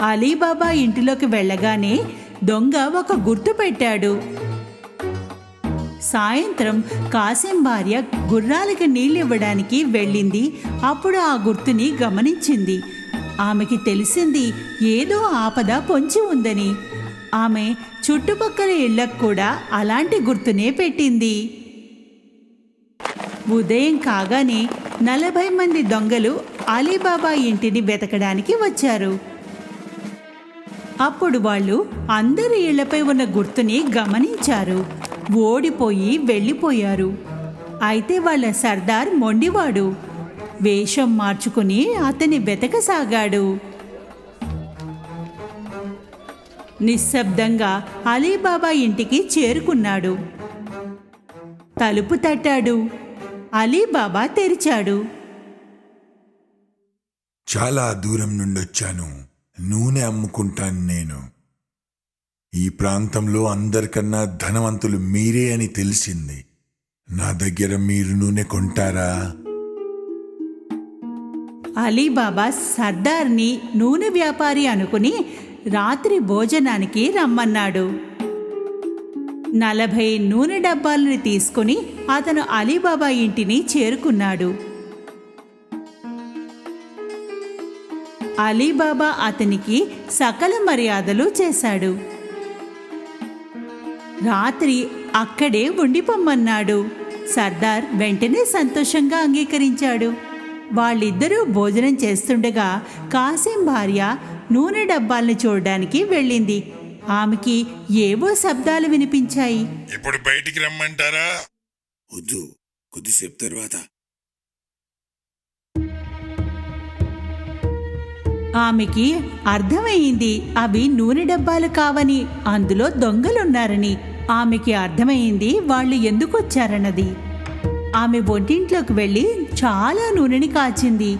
అలీబాబా ఇంటిలోకి వెళ్ళగానే దొంగ ఒక గుర్తు పెట్టాడు. సాయంత్రం కాసిం భార్య గుర్రాలకి నీళ్ళివ్వడానికి వెళ్ళింది. అప్పుడు ఆ గుర్తుని గమనించింది. ఆమెకి తెలిసింది ఏదో ఆపద పొంచి ఉందని. ఆమె చుట్టుపక్కల ఇళ్లకు కూడా అలాంటి గుర్తునే పెట్టింది. ఉదయం కాగానే 40 మంది దొంగలు అలీబాబా ఇంటిని వెతకడానికి వచ్చారు. అప్పుడు వాళ్ళు అందరి ఇళ్లపై ఉన్న గుర్తుని గమనించారు. ఓడిపోయి వెళ్ళిపోయారు. అయితే వాళ్ళ సర్దార్ మొండివాడు. వేషం మార్చుకుని అతని వెతకసాగాడు. నిశ్శబ్దంగా అలీబాబా ఇంటికి చేరుకున్నాడు. తలుపు తట్టాడు. అలీబాబా తెరిచాడు. చాలా దూరం నుండి వచ్చాను. నూనె అమ్ముకుంటాను నేను. ఈ ప్రాంతంలో అందరికన్నా ధనవంతులు మీరే అని తెలిసింది. నా దగ్గర మీరు నూనె కొంటారా? అలీబాబా సర్దార్ని నూనె వ్యాపారి అనుకుని రాత్రి భోజనానికి రమ్మన్నాడు. 40 నూనె డబ్బాలను తీసుకుని అతను అలీబాబా ఇంటిని చేరుకున్నాడు. అలీబాబా అతనికి సకల మర్యాదలు చేశాడు. రాత్రి అక్కడే ఉండిపోమ్మన్నాడు. సర్దార్ వెంటనే సంతోషంగా అంగీకరించాడు. వాళ్ళిద్దరూ భోజనం చేస్తుండగా కాసిం భార్య నూనె డబ్బాల్ని చూడడానికి వెళ్ళింది. ఆమెకి ఏవో శబ్దాలు వినిపించాయి. ఇప్పుడు బయటికి రమ్మంటారా? వద్దు, కొద్దిసేపు తర్వాత. ఆమెకి అర్థమైంది అవి నూనె డబ్బాలు కావని, అందులో దొంగలున్నారని. ఆమెకి అర్థమైంది వాళ్ళు ఎందుకొచ్చారన్నది. ఆమె వంటింట్లోకి వెళ్ళి చాలా నూనెని కాచింది.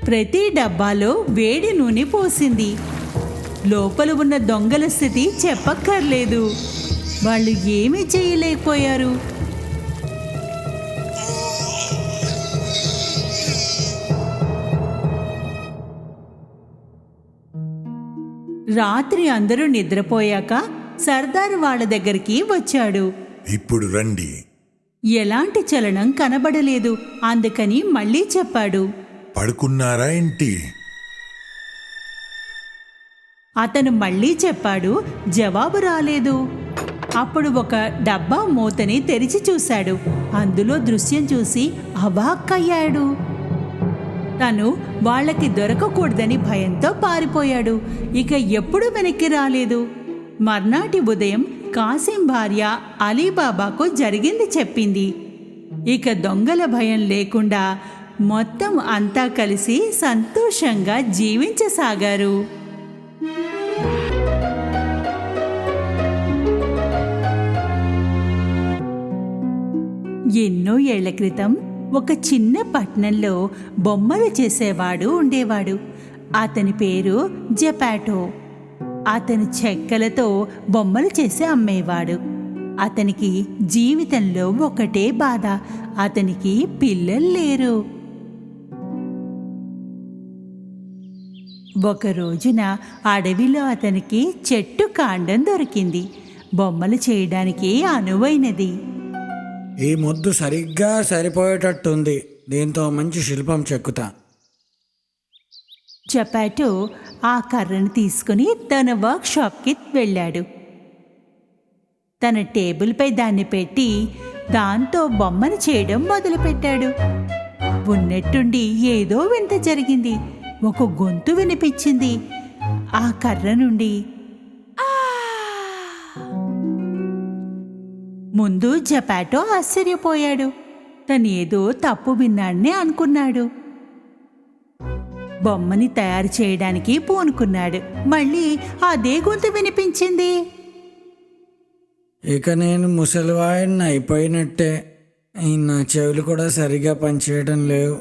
ప్రతి డబ్బాలో వేడి నూనె పోసింది. లోపల ఉన్న దొంగల స్థితి చెప్పక్కర్లేదు. వాళ్ళు ఏమీ చేయలేకపోయారు. రాత్రి అందరూ నిద్రపోయాక సర్దార్ వాళ్ళ దగ్గరికి వచ్చాడు. ఇప్పుడు రండి. ఎలాంటి చలనం కనబడలేదు. అందుకని మళ్ళీ చెప్పాడు. పడుకున్నారా ఏంటి? అతను మళ్ళీ చెప్పాడు. జవాబు రాలేదు. అప్పుడు ఒక డబ్బా మూతని తెరిచి చూశాడు. అందులో దృశ్యం చూసి అవాక్కయ్యాడు. తను వాళ్ళకి దొరకకూడదని భయంతో పారిపోయాడు. ఇక ఎప్పుడు వెనక్కి రాలేదు. మర్నాటి ఉదయం కాసిం భార్య అలీబాబాకు జరిగింది చెప్పింది. ఇక దొంగల భయం లేకుండా మొత్తం అంతా కలిసి సంతోషంగా జీవించసాగారు. ఎన్నో ఏళ్ల క్రితం ఒక చిన్న పట్టణంలో బొమ్మలు చేసేవాడు ఉండేవాడు. అతని పేరు జెపాటో. అతను చెక్కలతో బొమ్మలు చేసి అమ్మేవాడు. అతనికి జీవితంలో ఒకటే బాధ. అతనికి పిల్లలు లేరు. ఒక రోజున అడవిలో అతనికి చెట్టు కాండం దొరికింది. బొమ్మలు చేయడానికి అనువైనది. ఈ ముద్దు సరిగ్గా సరిపోయేటట్టుంది. దీంతో మంచి శిల్పం చెక్కుతా. జెపాటో ఆ కర్రను తీసుకుని తన వర్క్షాప్కి వెళ్ళాడు. తన టేబుల్పై దాన్ని పెట్టి దాంతో బొమ్మను చేయడం మొదలుపెట్టాడు. ఉన్నట్టుండి ఏదో వింత జరిగింది. ఒక గొంతు వినిపించింది ఆ కర్ర నుండి. ముందు జెపాటో ఆశ్చర్యపోయాడు. తనేదో తప్పు విన్నాడని అనుకున్నాడు. బొమ్మని తయారు చేయడానికి పూనుకున్నాడు. మళ్ళీ అదే గొంతు వినిపించింది. ఇక నేను ముసలివాడిని అయిపోయినట్టే. నా చెవులు కూడా సరిగా పనిచేయడం లేవు.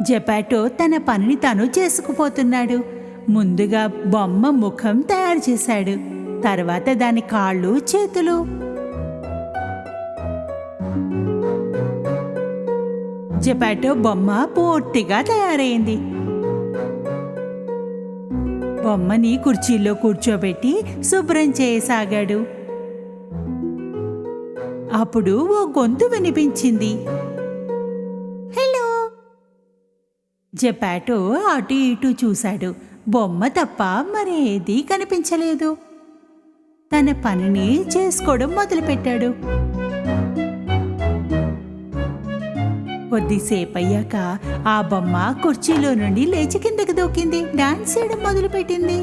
జెపాటో తన పనిని తాను చేసుకుపోతున్నాడు. ముందుగా బొమ్మ ముఖం తయారు చేశాడు. తర్వాత దాని కాళ్ళు, చేతులు. జెపాటో బొమ్మ పూర్తిగా తయారైంది. బొమ్మని కుర్చీలో కూర్చోబెట్టి శుభ్రం చేయసాగాడు. అప్పుడు ఓ గొంతు వినిపించింది. హలో. జెపాటో అటు ఇటు చూశాడు. బొమ్మ తప్ప మరేదీ కనిపించలేదు. తన పనిని చేసుకోవడం మొదలుపెట్టాడు. కొద్దిసేపయ్యాక ఆ బొమ్మ కుర్చీలో నుండి లేచి కిందకి దూకింది, డాన్స్ చేయడం మొదలుపెట్టింది.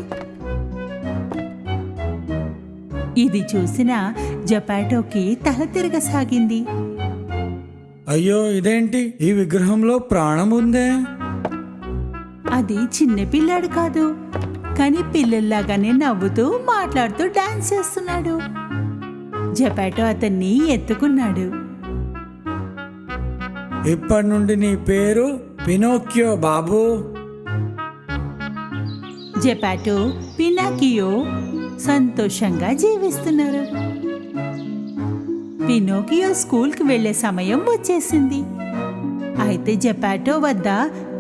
ఇది చూసిన జపాటోకి తల తిరగసాగింది. అయ్యో ఇదేంటి, ఈ విగ్రహంలో ప్రాణం ఉందే. అది చిన్న పిల్లాడు కాదు, కానీ పిల్లల్లాగానే నవ్వుతూ మాట్లాడుతూ డాన్స్ చేస్తున్నాడు. జపాటో అతన్ని ఎత్తుకున్నాడు. ఇప్పటి నుండి నీ పేరు పినోక్యో బాబు. జపాటో, పినాకియో సంతోషంగా జీవిస్తున్నారు. పినోకియో స్కూల్కి వెళ్లే సమయం వచ్చేసింది. అయితే జపాటో వద్ద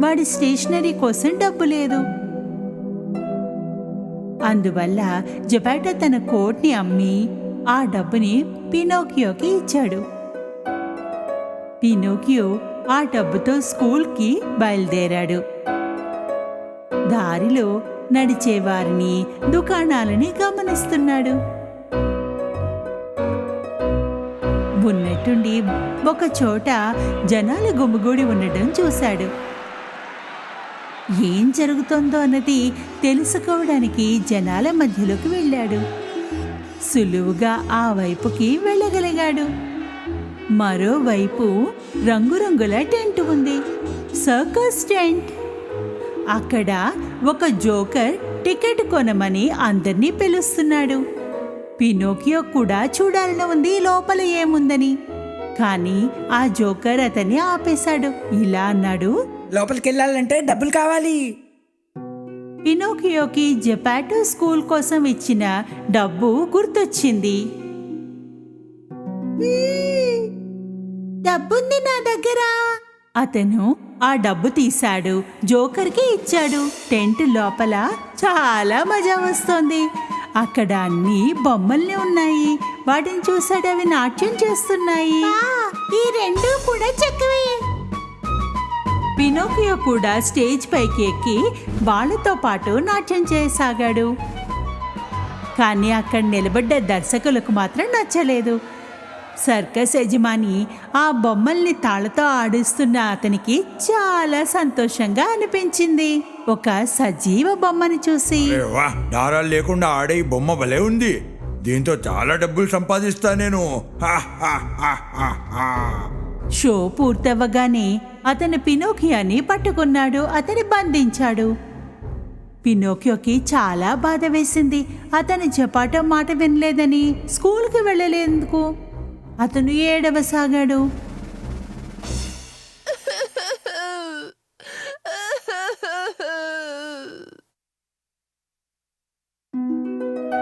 వాడి స్టేషనరీ కోసం డబ్బు లేదు. అందువల్ల జపాటో తన కోట్ని అమ్మి ఆ డబ్బుని పినోకియోకి ఇచ్చాడు. పినోకియో ఆ డబ్బుతో స్కూల్కి బయలుదేరాడు. దారిలో నడిచేవారిని, దుకాణాలని గమనిస్తున్నాడు. ఉన్నట్టుండి ఒక చోట జనాలు గుమిగూడి ఉండడం చూశాడు. ఏం జరుగుతోందో అన్నది తెలుసుకోవడానికి జనాల మధ్యలోకి వెళ్ళాడు. సులువుగా ఆ వైపుకి వెళ్ళగలిగాడు. మరోవైపు రంగురంగుల టెంట్ ఉంది, సర్కస్ టెంట్. అక్కడ ఒక జోకర్ టికెట్ కొనమని అందర్నీ పిలుస్తున్నాడు. పినోకియో కూడా చూడాలని ఉంది లోపల ఏముందని. కానీ ఆ జోకర్ అతన్ని ఆపేశాడు. ఇలా అన్నాడు, లోపలికి వెళ్ళాలంటే డబ్బులు కావాలి. పినోకియోకి జపాటో స్కూల్ కోసం ఇచ్చిన డబ్బు గుర్తొచ్చింది. డబ్బుంది నా దగ్గర. అతను ఆ డబ్బు తీశాడు, జోకర్కి ఇచ్చాడు. టెంట్ లోపల చాలా మజా వస్తోంది. అక్కడ అన్ని బొమ్మల్ని ఉన్నాయి. వాటిని చూశాడు, అవి నాట్యం చేస్తున్నాయి. ఈ రెండు కూడా చక్కవే. పినోకియో కూడా స్టేజ్ పైకి ఎక్కి వాళ్ళతో పాటు నాట్యం చేయసాగాడు. కానీ అక్కడ నిలబడ్డ దర్శకులకు మాత్రం నచ్చలేదు. సర్కస్ యజమాని ఆ బొమ్మల్ని తాళతో ఆడిస్తున్న అతనికి చాలా సంతోషంగా అనిపించింది. ఒక సజీవ బొమ్మని చూసి, వా, దారాలు లేకుండా ఆడే ఈ బొమ్మ భలే ఉంది. దీంతో చాలా డబ్బులు సంపాదిస్తా నేను. హా, హా, హా, హా, హా. షో పూర్తవ్వగానే అతను పినోకియోని పట్టుకున్నాడు, అతని బంధించాడు. పినోకియోకి చాలా బాధ వేసింది. అతను జపాటో మాట వినలేదని, స్కూల్కి వెళ్ళలేందుకు అతను ఏడవసాగాడు.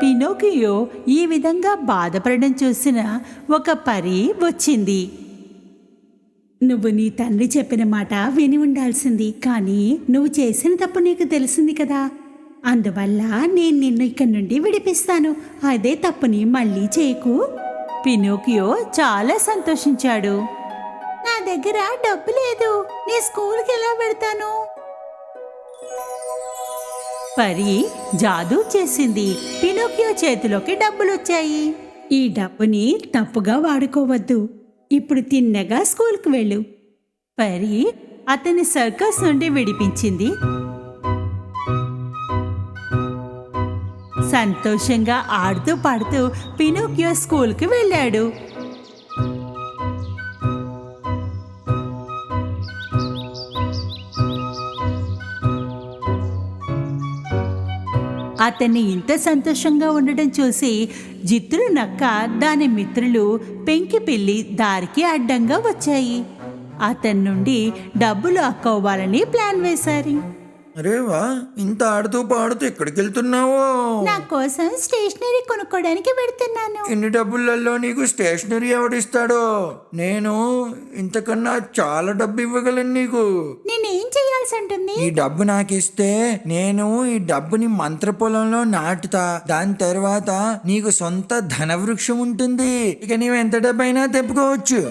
పినోకియో ఈ విధంగా బాధపడడం చూసిన ఒక పరి వచ్చింది. నువ్వు నీ తండ్రి చెప్పిన మాట విని ఉండాల్సింది, కానీ నువ్వు చేసిన తప్పు నీకు తెలిసింది కదా. అందువల్ల నేను నిన్ను ఇక్కడి నుండి విడిపిస్తాను. అదే తప్పుని మళ్ళీ చేయకు. పినోకియో చాలా సంతోషించాడు. నా దగ్గర డబ్బు లేదు, నీ స్కూల్కి ఎలా పెడతాను? పరి జాదూ చేసింది. పినోకియో చేతిలోకి డబ్బులొచ్చాయి. ఈ డబ్బుని తప్పుగా వాడుకోవద్దు. ఇప్పుడు తిన్నగా స్కూల్కి వెళ్ళు. పరి అతని సర్కస్ నుండి విడిపించింది. సంతోషంగా ఆడుతూ పాడుతూ పినోకియో స్కూల్కి వెళ్ళాడు. అతన్ని ఇంత సంతోషంగా ఉండడం చూసి జిత్తులు నక్క, దాని మిత్రులు పెంకి పిల్లి దారికి అడ్డంగా వచ్చాయి. అతని నుండి డబ్బులు అక్కోవాలని ప్లాన్ వేశారు. అరే వా, ఇంత ఆడుతూ పాడుతూ ఎక్కడికి వెళ్తున్నావో? నా కోసం స్టేషనరీ కొనుక్కోడానికి పెడుతున్నాను. ఇన్ని డబ్బులలో నీకు స్టేషనరీ ఎవడిస్తాడో? నేను ఇంతకన్నా చాలా డబ్బు ఇవ్వగలను నీకు. నేనేం చేయాల్సి ఉంటుంది? ఈ డబ్బు నాకు ఇస్తే నేను ఈ డబ్బుని మంత్ర పొలంలో నాటుతా. దాని తర్వాత నీకు సొంత ధన వృక్షం ఉంటుంది. ఇక నీవు ఎంత డబ్బైనా తెప్పుకోవచ్చు.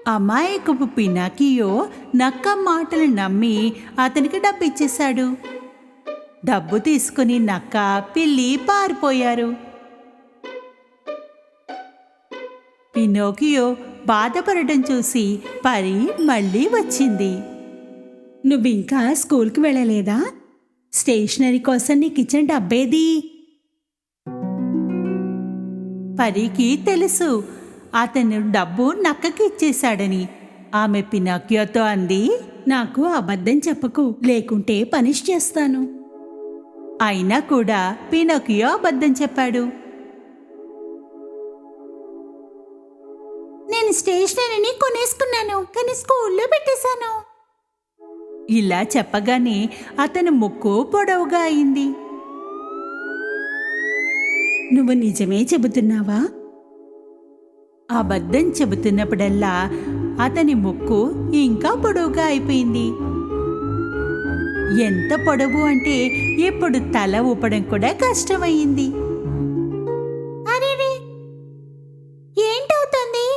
అమాయకపు పినాకియో నక్క మాటలు నమ్మి అతనికి డబ్బు ఇచ్చేశాడు. డబ్బు తీసుకుని నక్క, పిల్లి పారిపోయారు. పినోకియో బాధపడడం చూసి పరి మళ్ళీ వచ్చింది. నువ్వింకా స్కూల్కి వెళ్ళలేదా? స్టేషనరీ కోసం నీకిచ్చిన డబ్బేది? పరికి తెలుసు అతను డబ్బు నక్కకి ఇచ్చేశాడని. ఆమె పినాకియోతో అంది, నాకు అబద్ధం చెప్పకు, లేకుంటే పనిష్ చేస్తాను. అయినా కూడా పినాకియో అబద్ధం చెప్పాడు. నేను స్టేషనరీని కొనేసుకున్నాను, కానీ స్కూల్లో పెట్టేశాను. ఇలా చెప్పగానే అతని ముక్కు పొడవుగా అయింది. నువ్వు నిజమే చెబుతున్నావా? అబద్ధం చెబుతున్నప్పుడల్లా అతని ముక్కు ఇంకా పొడవుగా అయిపోయింది. ఎంత పొడవు అంటే ఇప్పుడు తల ఊపడం కూడా కష్టమయ్యింది. ఏంటవుతుంది?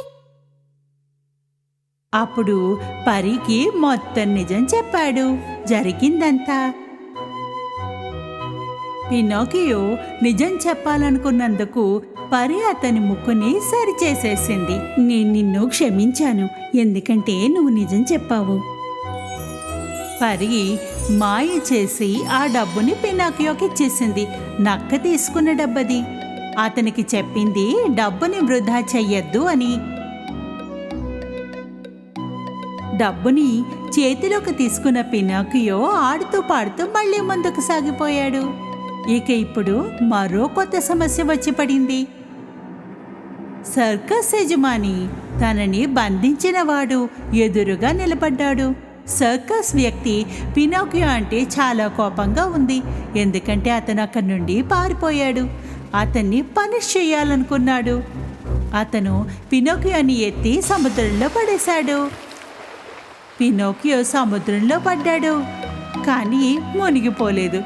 అప్పుడు పరికి మొత్తం నిజం చెప్పాడు, జరిగిందంతా. పినోకియో నిజం చెప్పాలనుకున్నందుకు పరి అతని ముక్కుని సరిచేసేసింది. నేను నిన్ను క్షమించాను, ఎందుకంటే నువ్వు నిజం చెప్పావు. పరి మాయ చేసి ఆ డబ్బుని పినాకియోకి ఇచ్చేసింది. నక్క తీసుకున్న డబ్బది. అతనికి చెప్పింది డబ్బుని వృధా చెయ్యొద్దు అని. డబ్బుని చేతిలోకి తీసుకున్న పినాకియో ఆడుతూ పాడుతూ మళ్ళీ ముందుకు సాగిపోయాడు. ఇక ఇప్పుడు మరో కొత్త సమస్య వచ్చి పడింది. సర్కస్ యజమాని తనని బంధించినవాడు ఎదురుగా నిలబడ్డాడు. సర్కస్ వ్యక్తి పినోకియో అంటే చాలా కోపంగా ఉంది, ఎందుకంటే అతను అక్కడి నుండి పారిపోయాడు. అతన్ని పనిష్ చేయాలనుకున్నాడు. అతను పినోకియోని ఎత్తి సముద్రంలో పడేశాడు. పినోకియో సముద్రంలో పడ్డాడు, కానీ మునిగిపోలేదు.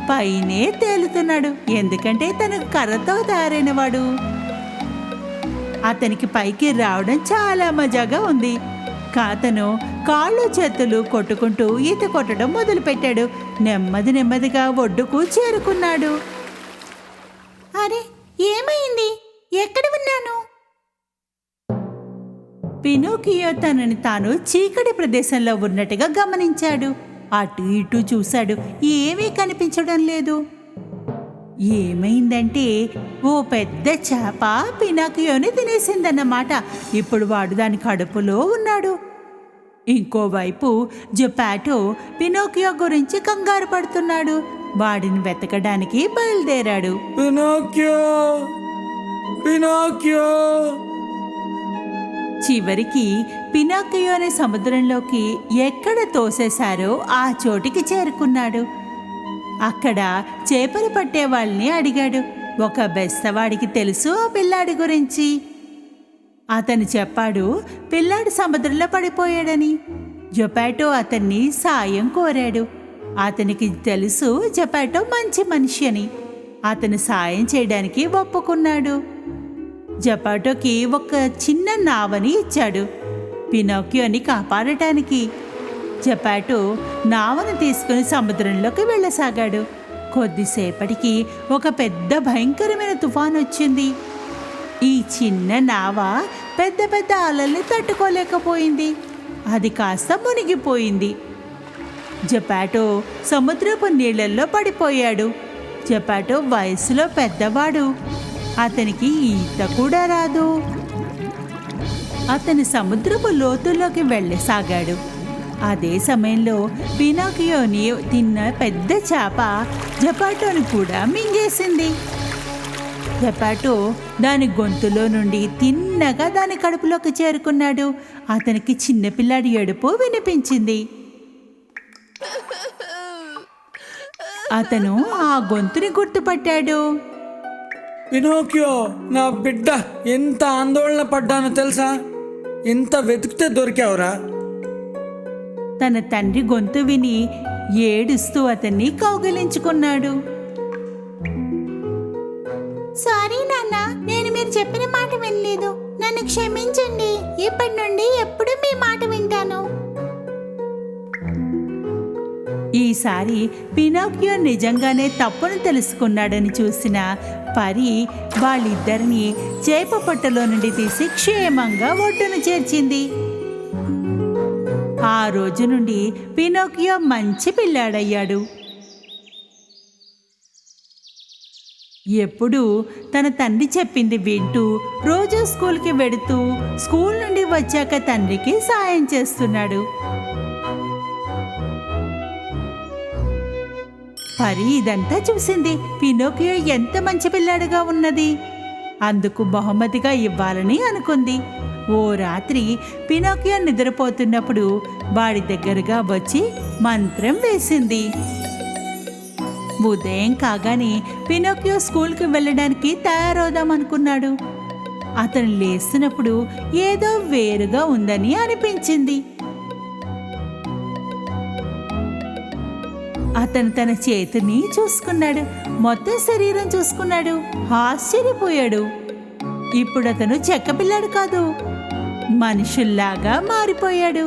పైనే తేలుతున్నాడు, ఎందుకంటే తనకు కర్రతో తయారైనవాడు. అతనికి పైకి రావడం చాలా మజాగా ఉంది. అతను కాళ్ళు చేతులు కొట్టుకుంటూ ఈత కొట్టడం మొదలుపెట్టాడు. నెమ్మదిగా ఒడ్డుకు చేరుకున్నాడు. అరే, ఏమైంది? ఎక్కడ ఉన్నాను? పినోకియో తనని తాను చీకటి ప్రదేశంలో ఉన్నట్టుగా గమనించాడు. అటు ఇటు చూశాడు, ఏమీ కనిపించడం లేదు. ఏమైందంటే ఓ పెద్ద చేప పినాకియోని తినేసిందన్నమాట. ఇప్పుడు వాడు దాని కడుపులో ఉన్నాడు. ఇంకోవైపు జొపాటో పినోకియో గురించి కంగారు పడుతున్నాడు. వాడిని వెతకడానికి బయలుదేరాడు. Pinocchio, Pinocchio. చివరికి పినాకియోని సముద్రంలోకి ఎక్కడ తోసేశారో ఆ చోటికి చేరుకున్నాడు. అక్కడ చేపలు పట్టే వాళ్ళని అడిగాడు. ఒక బెస్తవాడికి తెలుసు ఆ పిల్లాడి గురించి. అతను చెప్పాడు పిల్లాడు సముద్రంలో పడిపోయాడని. జొపాటో అతన్ని సాయం కోరాడు. అతనికి తెలుసు జొపాటో మంచి మనిషి అని. అతను సాయం చేయడానికి ఒప్పుకున్నాడు. జొపాటోకి ఒక చిన్న నావని ఇచ్చాడు, పినోకియోని కాపాడటానికి. జొపాటో నావను తీసుకుని సముద్రంలోకి వెళ్ళసాగాడు. కొద్దిసేపటికి ఒక పెద్ద భయంకరమైన తుఫాను వచ్చింది. ఈ చిన్న నావ పెద్ద పెద్ద అలల్ని తట్టుకోలేకపోయింది. అది కాస్త మునిగిపోయింది. జొపాటో సముద్రపు నీళ్లలో పడిపోయాడు. జొపాటో వయసులో పెద్దవాడు, అతనికి ఈత కూడా రాదు. అతను సముద్రపు లోతుల్లోకి వెళ్ళసాగాడు. అదే సమయంలో పినోకియోని తిన్న పెద్ద చేప జొపాటోని కూడా మింగేసింది. జొపాటో దాని గొంతులో నుండి తిన్నగా దాని కడుపులోకి చేరుకున్నాడు. అతనికి చిన్నపిల్లాడి ఏడుపు వినిపించింది. అతను ఆ గొంతుని గుర్తుపట్టాడు. పినోకియో, నా బిడ్డ, ఎంత ఆందోళన పడ్డానో తెలుసా? ఎంత వెతికితే దొరికావురా? తన తండ్రి గొంతు విని ఏడుస్తూ అతన్ని కౌగిలించుకున్నాడు. సారీ నాన్న, నేను మీరు చెప్పిన మాట వినలేదు. నన్ను క్షమించండి. ఇప్పటి నుండి ఎప్పుడు మీ మాట వింటాను. ఈ ఈసారి పినోకియో నిజంగానే తప్పును తెలుసుకున్నాడని చూసిన పరి వాళ్ళిద్దరినీ చేప పొట్టలో నుండి తీసి క్షేమంగా ఒడ్డును చేర్చింది. ఆ రోజు నుండి పినోకియో మంచి పిల్లాడయ్యాడు. ఎప్పుడూ తన తండ్రి చెప్పింది వింటూ రోజు స్కూల్కి వెడుతూ స్కూల్ నుండి వచ్చాక తండ్రికి సాయం చేస్తున్నాడు. పరి ఇదంతా చూసింది. పినోకియో ఎంత మంచి పిల్లాడుగా ఉన్నది, అందుకు బహుమతిగా ఇవ్వాలని అనుకుంది. ఓ రాత్రి పినోకియో నిద్రపోతున్నప్పుడు వాడి దగ్గరగా వచ్చి మంత్రం వేసింది. ఉదయం కాగానే పినోకియో స్కూల్కి వెళ్ళడానికి తయారవుదామనుకున్నాడు. అతను లేస్తున్నప్పుడు ఏదో వేరుగా ఉందని అనిపించింది. అతను తన చేతిని చూసుకున్నాడు, మొత్తం శరీరం చూసుకున్నాడు, ఆశ్చర్యపోయాడు. ఇప్పుడు అతను చెక్క పిల్లాడు కాదు, మనుషుల్లాగా మారిపోయాడు.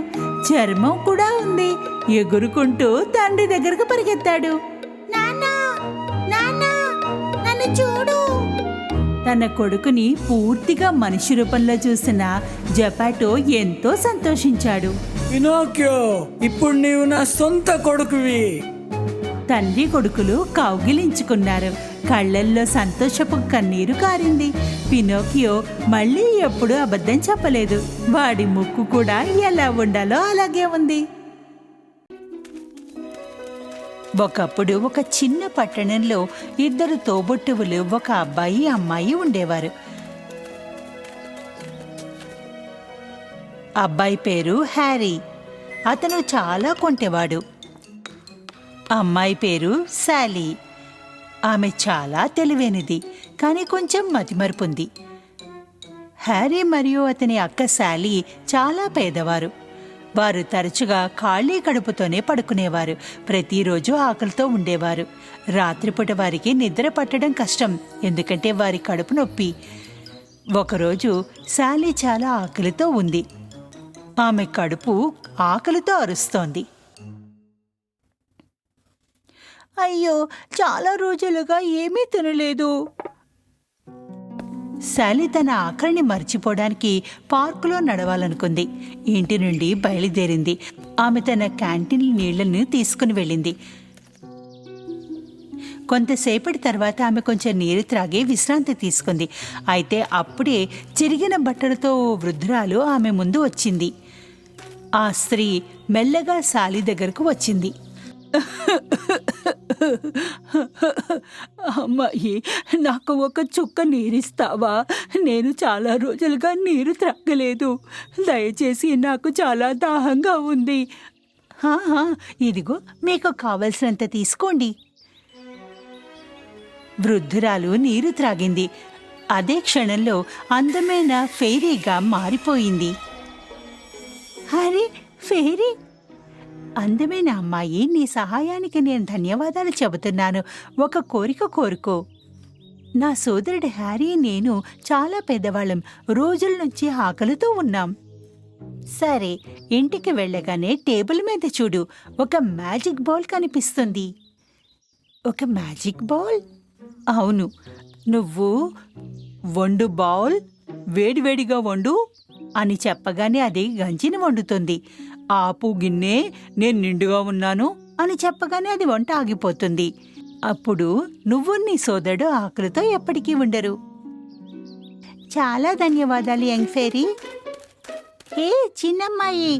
చర్మం కూడా ఉంది. ఎగురుకుంటూ తండ్రి దగ్గరకు పరిగెత్తాడు. చూడు, తన కొడుకుని పూర్తిగా మనిషి రూపంలో చూసిన జపాటో ఎంతో సంతోషించాడు. పినోకియో, ఇప్పుడు నీవు నా సొంత కొడుకువి. తండ్రి కొడుకులు కౌగిలించుకున్నారు. కళ్ళల్లో సంతోషపు కన్నీరు కారింది. పినోకియో మళ్ళీ ఎప్పుడూ అబద్ధం చెప్పలేదు. వాడి ముక్కు కూడా ఎలా ఉండాలో అలాగే ఉంది. ఒకప్పుడు ఒక చిన్న పట్టణంలో ఇద్దరు తోబుట్టువులు, ఒక అబ్బాయి అమ్మాయి ఉండేవారు. అబ్బాయి పేరు హ్యారీ. అతను చాలా కొంటెవాడు. అమ్మాయి పేరు శాలీ. ఆమె చాలా తెలివైనది, కానీ కొంచెం మతిమరుపుంది. హ్యారీ మరియు అతని అక్క శాలీ చాలా పేదవారు. వారు తరచుగా ఖాళీ కడుపుతోనే పడుకునేవారు. ప్రతిరోజు ఆకలితో ఉండేవారు. రాత్రిపూట వారికి నిద్ర పట్టడం కష్టం, ఎందుకంటే వారి కడుపు నొప్పి. ఒకరోజు శాలీ చాలా ఆకలితో ఉంది. ఆమె కడుపు ఆకలితో అరుస్తోంది. అయ్యో, చాలా రోజులుగా ఏమీ తినలేదు. శాలీ తన ఆకలిని మర్చిపోవడానికి పార్కులో నడవాలనుకుంది. ఇంటి నుండి బయలుదేరింది. ఆమె తన క్యాంటీన్ నీళ్లను తీసుకుని వెళ్ళింది. కొంతసేపటి తర్వాత ఆమె కొంచెం నీరు త్రాగి విశ్రాంతి తీసుకుంది. అయితే అప్పుడే చిరిగిన బట్టలతో ఓ వృద్ధురాలు ఆమె ముందు వచ్చింది. ఆ స్త్రీ మెల్లగా శాలీ దగ్గరకు వచ్చింది. అమ్మాయి, నాకు ఒక చుక్క నీరిస్తావా? నేను చాలా రోజులుగా నీరు త్రాగలేదు. దయచేసి, నాకు చాలా దాహంగా ఉంది. ఇదిగో, మీకు కావలసినంత తీసుకోండి. వృద్ధురాలు నీరు త్రాగింది. అదే క్షణంలో అందమైన ఫెయిరీగా మారిపోయింది. అరే, ఫెయిరీ! అందమైన అమ్మాయి, నీ సహాయానికి నేను ధన్యవాదాలు చెబుతున్నాను. ఒక కోరిక కోరుకో. నా సోదరుడు హ్యారీ నేను చాలా పెద్దవాళ్ళం. రోజుల నుంచి ఆకలితో ఉన్నాం. సరే, ఇంటికి వెళ్ళగానే టేబుల్ మీద చూడు, ఒక మ్యాజిక్ బాల్ కనిపిస్తుంది. ఒక మ్యాజిక్ బాల్? అవును. నువ్వు వండు బాల్, వేడివేడిగా వండు అని చెప్పగానే అది గంజిని వండుతుంది. ఆపు గిన్నె, నేను నిండుగా ఉన్నాను అని చెప్పగానే అది వంట ఆగిపోతుంది. అప్పుడు నువ్వు నీ సోదరుడు ఆకలితో ఎప్పటికీ ఉండరు. చాలా ధన్యవాదాలు యంగ్ ఫెయిరీ. ఏ చిన్నమ్మాయి,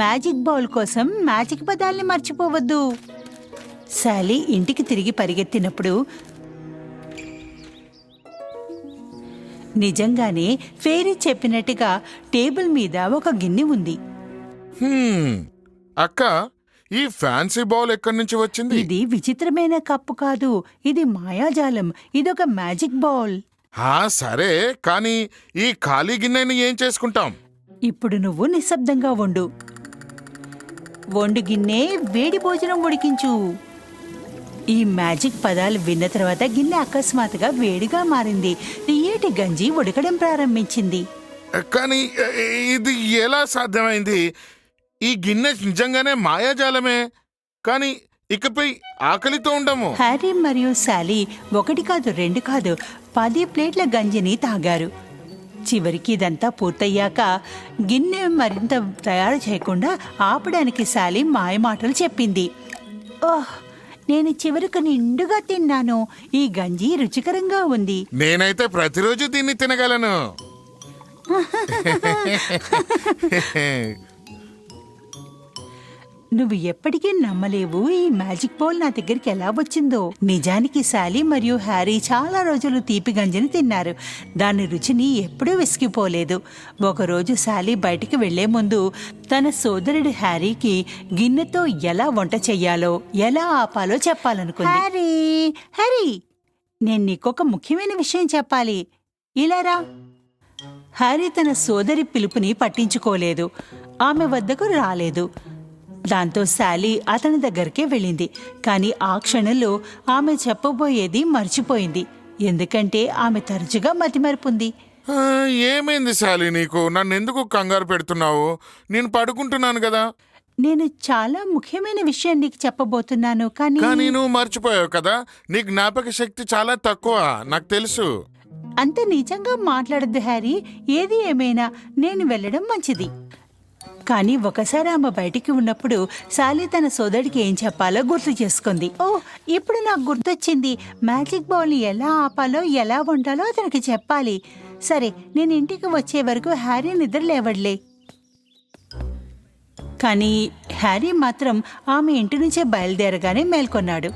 మ్యాజిక్ బౌల్ కోసం మ్యాజిక్ పదాల్ని మర్చిపోవద్దు. శాలీ ఇంటికి తిరిగి పరిగెత్తినప్పుడు నిజంగానే ఫెయిరీ చెప్పినట్టుగా టేబుల్ మీద ఒక గిన్నె ఉంది. అక్క, ఈ ఫ్యాన్సీ బౌల్ ఎక్కడి నుంచి వచ్చింది? ఇది విచిత్రమైన కప్పు కాదు, ఇది మాయాజాలం. ఇదొక మ్యాజిక్ బౌల్. సరే, కానీ ఈ ఖాళీ గిన్నెని ఏం చేసుకుంటాం? ఇప్పుడు నువ్వు నిశ్శబ్దంగా వండు. వండు గిన్నె, వేడి భోజనం ఉడికించు. ఈ మ్యాజిక్ పదాలు విన్న తర్వాత గిన్నె అకస్మాత్తుగా వేడిగా మారింది. తీయటి గంజి ఉడకడం ప్రారంభించింది. కానీ ఇది ఎలా సాధ్యమైంది? ఈ గిన్నె నిజంగానే మాయాజాలమే, కానీ ఇకపై ఆకలితో ఉండము. హ్యారీ మరియు శాలీ 1 కాదు 2 కాదు 10 ప్లేట్ల గంజిని తాగారు. చివరికి ఇదంతా పూర్తయ్యాక గిన్నె మరింత తయారు చేయకుండా ఆపడానికి శాలీ మాయమాటలు చెప్పింది. ఓహ్, నేను చివరకు నిండుగా తిన్నాను. ఈ గంజి రుచికరంగా ఉంది. నేనైతే ప్రతిరోజు దీన్ని తినగలను. నువ్వు ఎప్పటికీ నమ్మలేవు ఈ మ్యాజిక్ బౌల్ నా దగ్గరికి ఎలా వచ్చిందో. నిజానికి శాలీ మరియు హ్యారీ చాలా రోజులు తీపి గంజిని తిన్నారు. దాని రుచిని ఎప్పుడూ విసిగిపోలేదు. ఒకరోజు శాలీ బయటికి వెళ్లే ముందు తన సోదరుడు హ్యారీకి గిన్నెతో ఎలా వంట చెయ్యాలో ఎలా ఆపాలో చెప్పాలనుకుంది. హ్యారీ, హ్యారీ, నేను నీకొక ముఖ్యమైన విషయం చెప్పాలి. ఇలా రా. హ్యారీ తన సోదరి పిలుపుని పట్టించుకోలేదు. ఆమె వద్దకు రాలేదు. దాంతో శాలీ అతని దగ్గరికే వెళ్ళింది. కానీ ఆ క్షణంలో ఆమె చెప్పబోయేది మర్చిపోయింది. ఎందుకంటే ఆమె తరచుగా మతిమరుపుంది. ఏమైంది శాలి, నీకు నన్నెందుకు కంగారు పెడుతున్నావు? నేను పడుకుంటున్నాను కదా. నేను చాలా ముఖ్యమైన విషయం నీకు చెప్పబోతున్నాను, కానీ నువ్వు మర్చిపోయావు కదా. నీ జ్ఞాపక శక్తి చాలా తక్కువ, నాకు తెలుసు. అంత నిజంగా మాట్లాడద్దు హ్యారీ. ఏది ఏమైనా నేను వెళ్ళడం మంచిది. కానీ ఒకసారి ఆమె బయటికి ఉన్నప్పుడు శాలీ తన సోదరుడికి ఏం చెప్పాలో గుర్తు చేసుకుంది. ఓ, ఇప్పుడు నాకు గుర్తొచ్చింది. మ్యాజిక్ బౌల్ని ఎలా ఆపాలో ఎలా వండాలో అతనికి చెప్పాలి. సరే, నేను ఇంటికి వచ్చే వరకు హ్యారీ నిద్ర లేవడ్లే. కానీ హ్యారీ మాత్రం ఆమె ఇంటి నుంచే బయలుదేరగానే మేల్కొన్నాడు.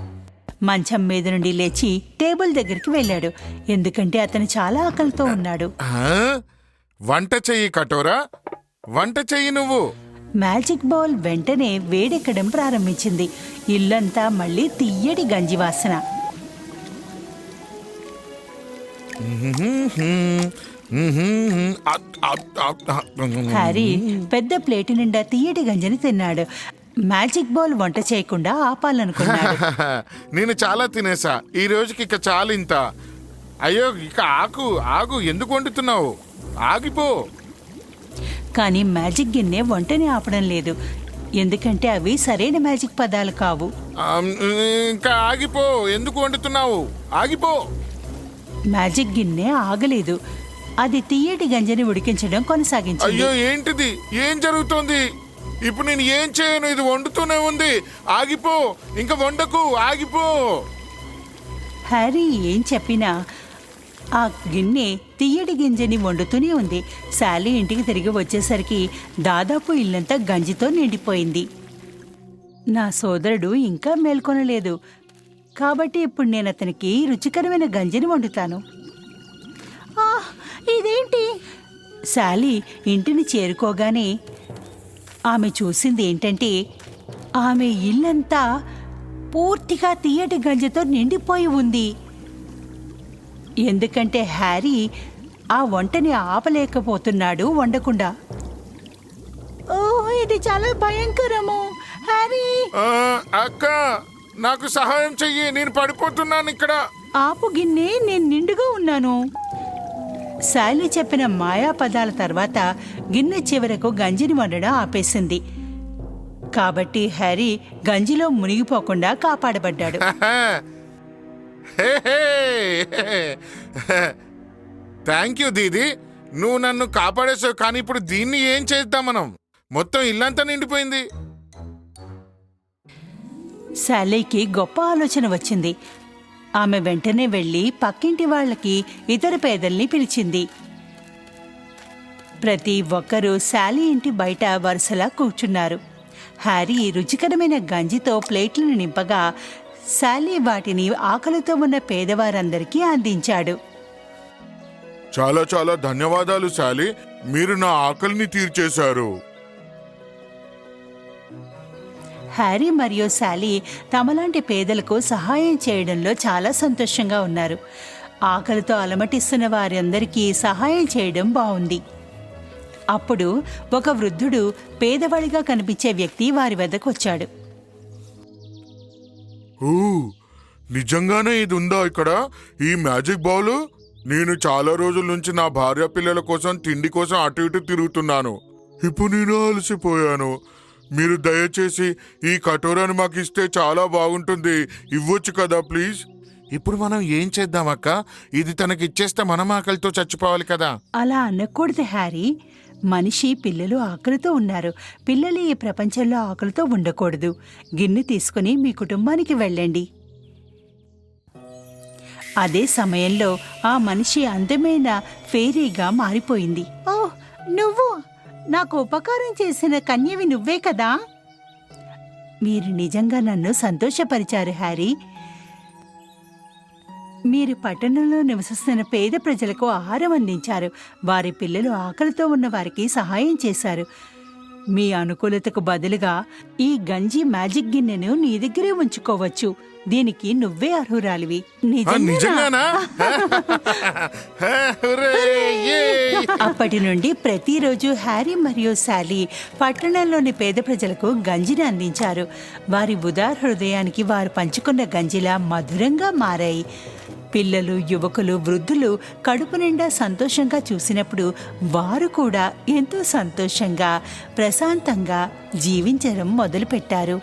మంచం మీద నుండి లేచి టేబుల్ దగ్గరికి వెళ్ళాడు. ఎందుకంటే అతను చాలా ఆకలితో ఉన్నాడు. వంట చెయ్యి కటోరా, వంట చెయ్యి నువ్వు. మ్యాజిక్ బౌల్ వెంటనే వేడెక్కడం ప్రారంభించింది. ఇల్లంతా మళ్ళీ తియ్యటి గంజి వాసన. హ్యారీ పెద్ద ప్లేటు నిండా తియ్యటి గంజిని తిన్నాడు. మ్యాజిక్ బౌల్ వంట చేయకుండా ఆపాలనుకున్నాడు. నేను చాలా తినేసా ఈ రోజుకి, ఇక చాలు ఇంత. అయ్యో, ఇక ఆగు, ఎందుకు వండుతున్నావు? ఆగిపో. కానీ మ్యాజిక్ గిన్నె వంటని ఆపడం లేదు. ఎందుకంటే అవి సరైన మ్యాజిక్ పదాలు కావు. ఇంకా ఆగిపో, ఎందుకు వండుతున్నావు? ఆగిపో. మ్యాజిక్ గిన్నె ఆగలేదు. అది తియ్యటి గంజిని ఉడికించడం కొనసాగించింది. అయ్యో, ఏంటిది? ఏం జరుగుతోంది? ఇప్పుడు నేను ఏం చేయను, ఇది వండుతూనే ఉంది. ఆగిపో, ఇంకా వండకు, ఆగిపో. హ్యారీ ఏం చెప్పినా ఆ గిన్నె తియ్యటి గింజని వండుతూనే ఉంది. శాలీ ఇంటికి తిరిగి వచ్చేసరికి దాదాపు ఇల్లంతా గంజితో నిండిపోయింది. నా సోదరుడు ఇంకా మేల్కొనలేదు, కాబట్టి ఇప్పుడు నేను అతనికి రుచికరమైన గంజిని వండుతాను. ఇదేంటి? శాలీ ఇంటిని చేరుకోగానే ఆమె చూసింది ఏంటంటే ఆమె ఇల్లంతా పూర్తిగా తియ్యటి గంజితో నిండిపోయి ఉంది. ఎందుకంటే హ్యారీ ఆ వంటని ఆపలేకపోతున్నాడు వండకుండా. ఓ, ఇది చాలా భయంకరము. హ్యారీ, అక్క, నాకు సహాయం చెయ్యి, నేను పడిపోతున్నాను ఇక్కడ. ఆపు గిన్నె, నేను నిండుగా ఉన్నాను. శాలీ చెప్పిన మాయా పదాల తర్వాత గిన్నె చివరకు గంజిని వండడం ఆపేసింది. కాబట్టి హ్యారీ గంజిలో మునిగిపోకుండా కాపాడబడ్డాడు. థ్యాంక్ యూ దీది, నువ్వు నన్ను కాపాడేసావు. కానీ ఇప్పుడు దీన్ని ఏం చేద్దాం మనం? మొత్తం ఇల్లంతా నిండిపోయింది. శాలీకి గొప్ప ఆలోచన వచ్చింది. ఆమె వెంటనే వెళ్లి పక్కింటి వాళ్ళకి ఇతర పేదల్ని పిలిచింది. ప్రతి ఒక్కరూ శాలీ ఇంటి బయట వరుసలా కూర్చున్నారు. హ్యారీ రుచికరమైన గంజితో ప్లేట్లను నింపగా శాలీ వాటిని ఆకలితో ఉన్న పేదవారందరికీ అందించాడు. చాలా చాలా ధన్యవాదాలు శాలీ, మీరు నా ఆకలిని తీర్చేశారు. హ్యారీ మరియు శాలీ తమలాంటి పేదలకు సహాయం చేయడంలో చాలా సంతోషంగా ఉన్నారు. ఆకలితో అలమటిస్తున్న వారందరికీ సహాయం చేయడం బాగుంది. అప్పుడు ఒక వృద్ధుడు పేదవాడిగా కనిపించే వ్యక్తి వారి వద్దకు వచ్చాడు. ఓ, నిజంగానే ఇది ఉందా ఇక్కడ, ఈ మ్యాజిక్ బౌల్? నేను చాలా రోజుల నుంచి నా భార్య పిల్లల కోసం తిండి కోసం అటు ఇటు తిరుగుతున్నాను. ఇప్పుడు నేను అలసిపోయాను. మీరు దయచేసి ఈ కటోరాను మాకు ఇస్తే చాలా బాగుంటుంది. ఇవ్వచ్చు కదా ప్లీజ్. ఇప్పుడు మనం ఏం చేద్దాం అక్క? ఇది తనకి ఇచ్చేస్తే మనం ఆకలితో చచ్చిపోవాలి కదా. అలా అనకూడదు హ్యారీ. మనిషి పిల్లలు ఆకలితో ఉన్నారు. పిల్లలు ఈ ప్రపంచంలో ఆకలితో ఉండకూడదు. గిన్నె తీసుకుని మీ కుటుంబానికి వెళ్ళండి. అదే సమయంలో ఆ మనిషి అందమైన ఫేరీగా మారిపోయింది. ఓ, నువ్వు నాకు ఉపకారం చేసిన కన్యవి నువ్వే కదా? మీరు నిజంగా నన్ను సంతోషపరిచారు హ్యారీ. మీరు పట్టణంలో నివసిస్తున్న పేద ప్రజలకు ఆహారం అందించారు. వారి పిల్లలు ఆకలితో ఉన్న వారికి సహాయం చేశారు. మీ అనుకూలతకు బదులుగా ఈ గంజి మ్యాజిక్ గిన్నెను నీ దగ్గరే ఉంచుకోవచ్చు. దీనికి నువ్వే అర్హురాలివి. నిజంగానా? హుర్రే! యే! అప్పటి నుండి ప్రతిరోజు హ్యారీ మరియు శాలీ పట్టణంలోని పేద ప్రజలకు గంజిని అందించారు. వారి ఉదార హృదయానికి వారు పంచుకున్న గంజిలా మధురంగా మారాయి. పిల్లలు, యువకులు, వృద్ధులు కడుపు నిండా సంతోషంగా చూసినప్పుడు వారు కూడా ఎంతో సంతోషంగా, ప్రశాంతంగా జీవించడం మొదలుపెట్టారు.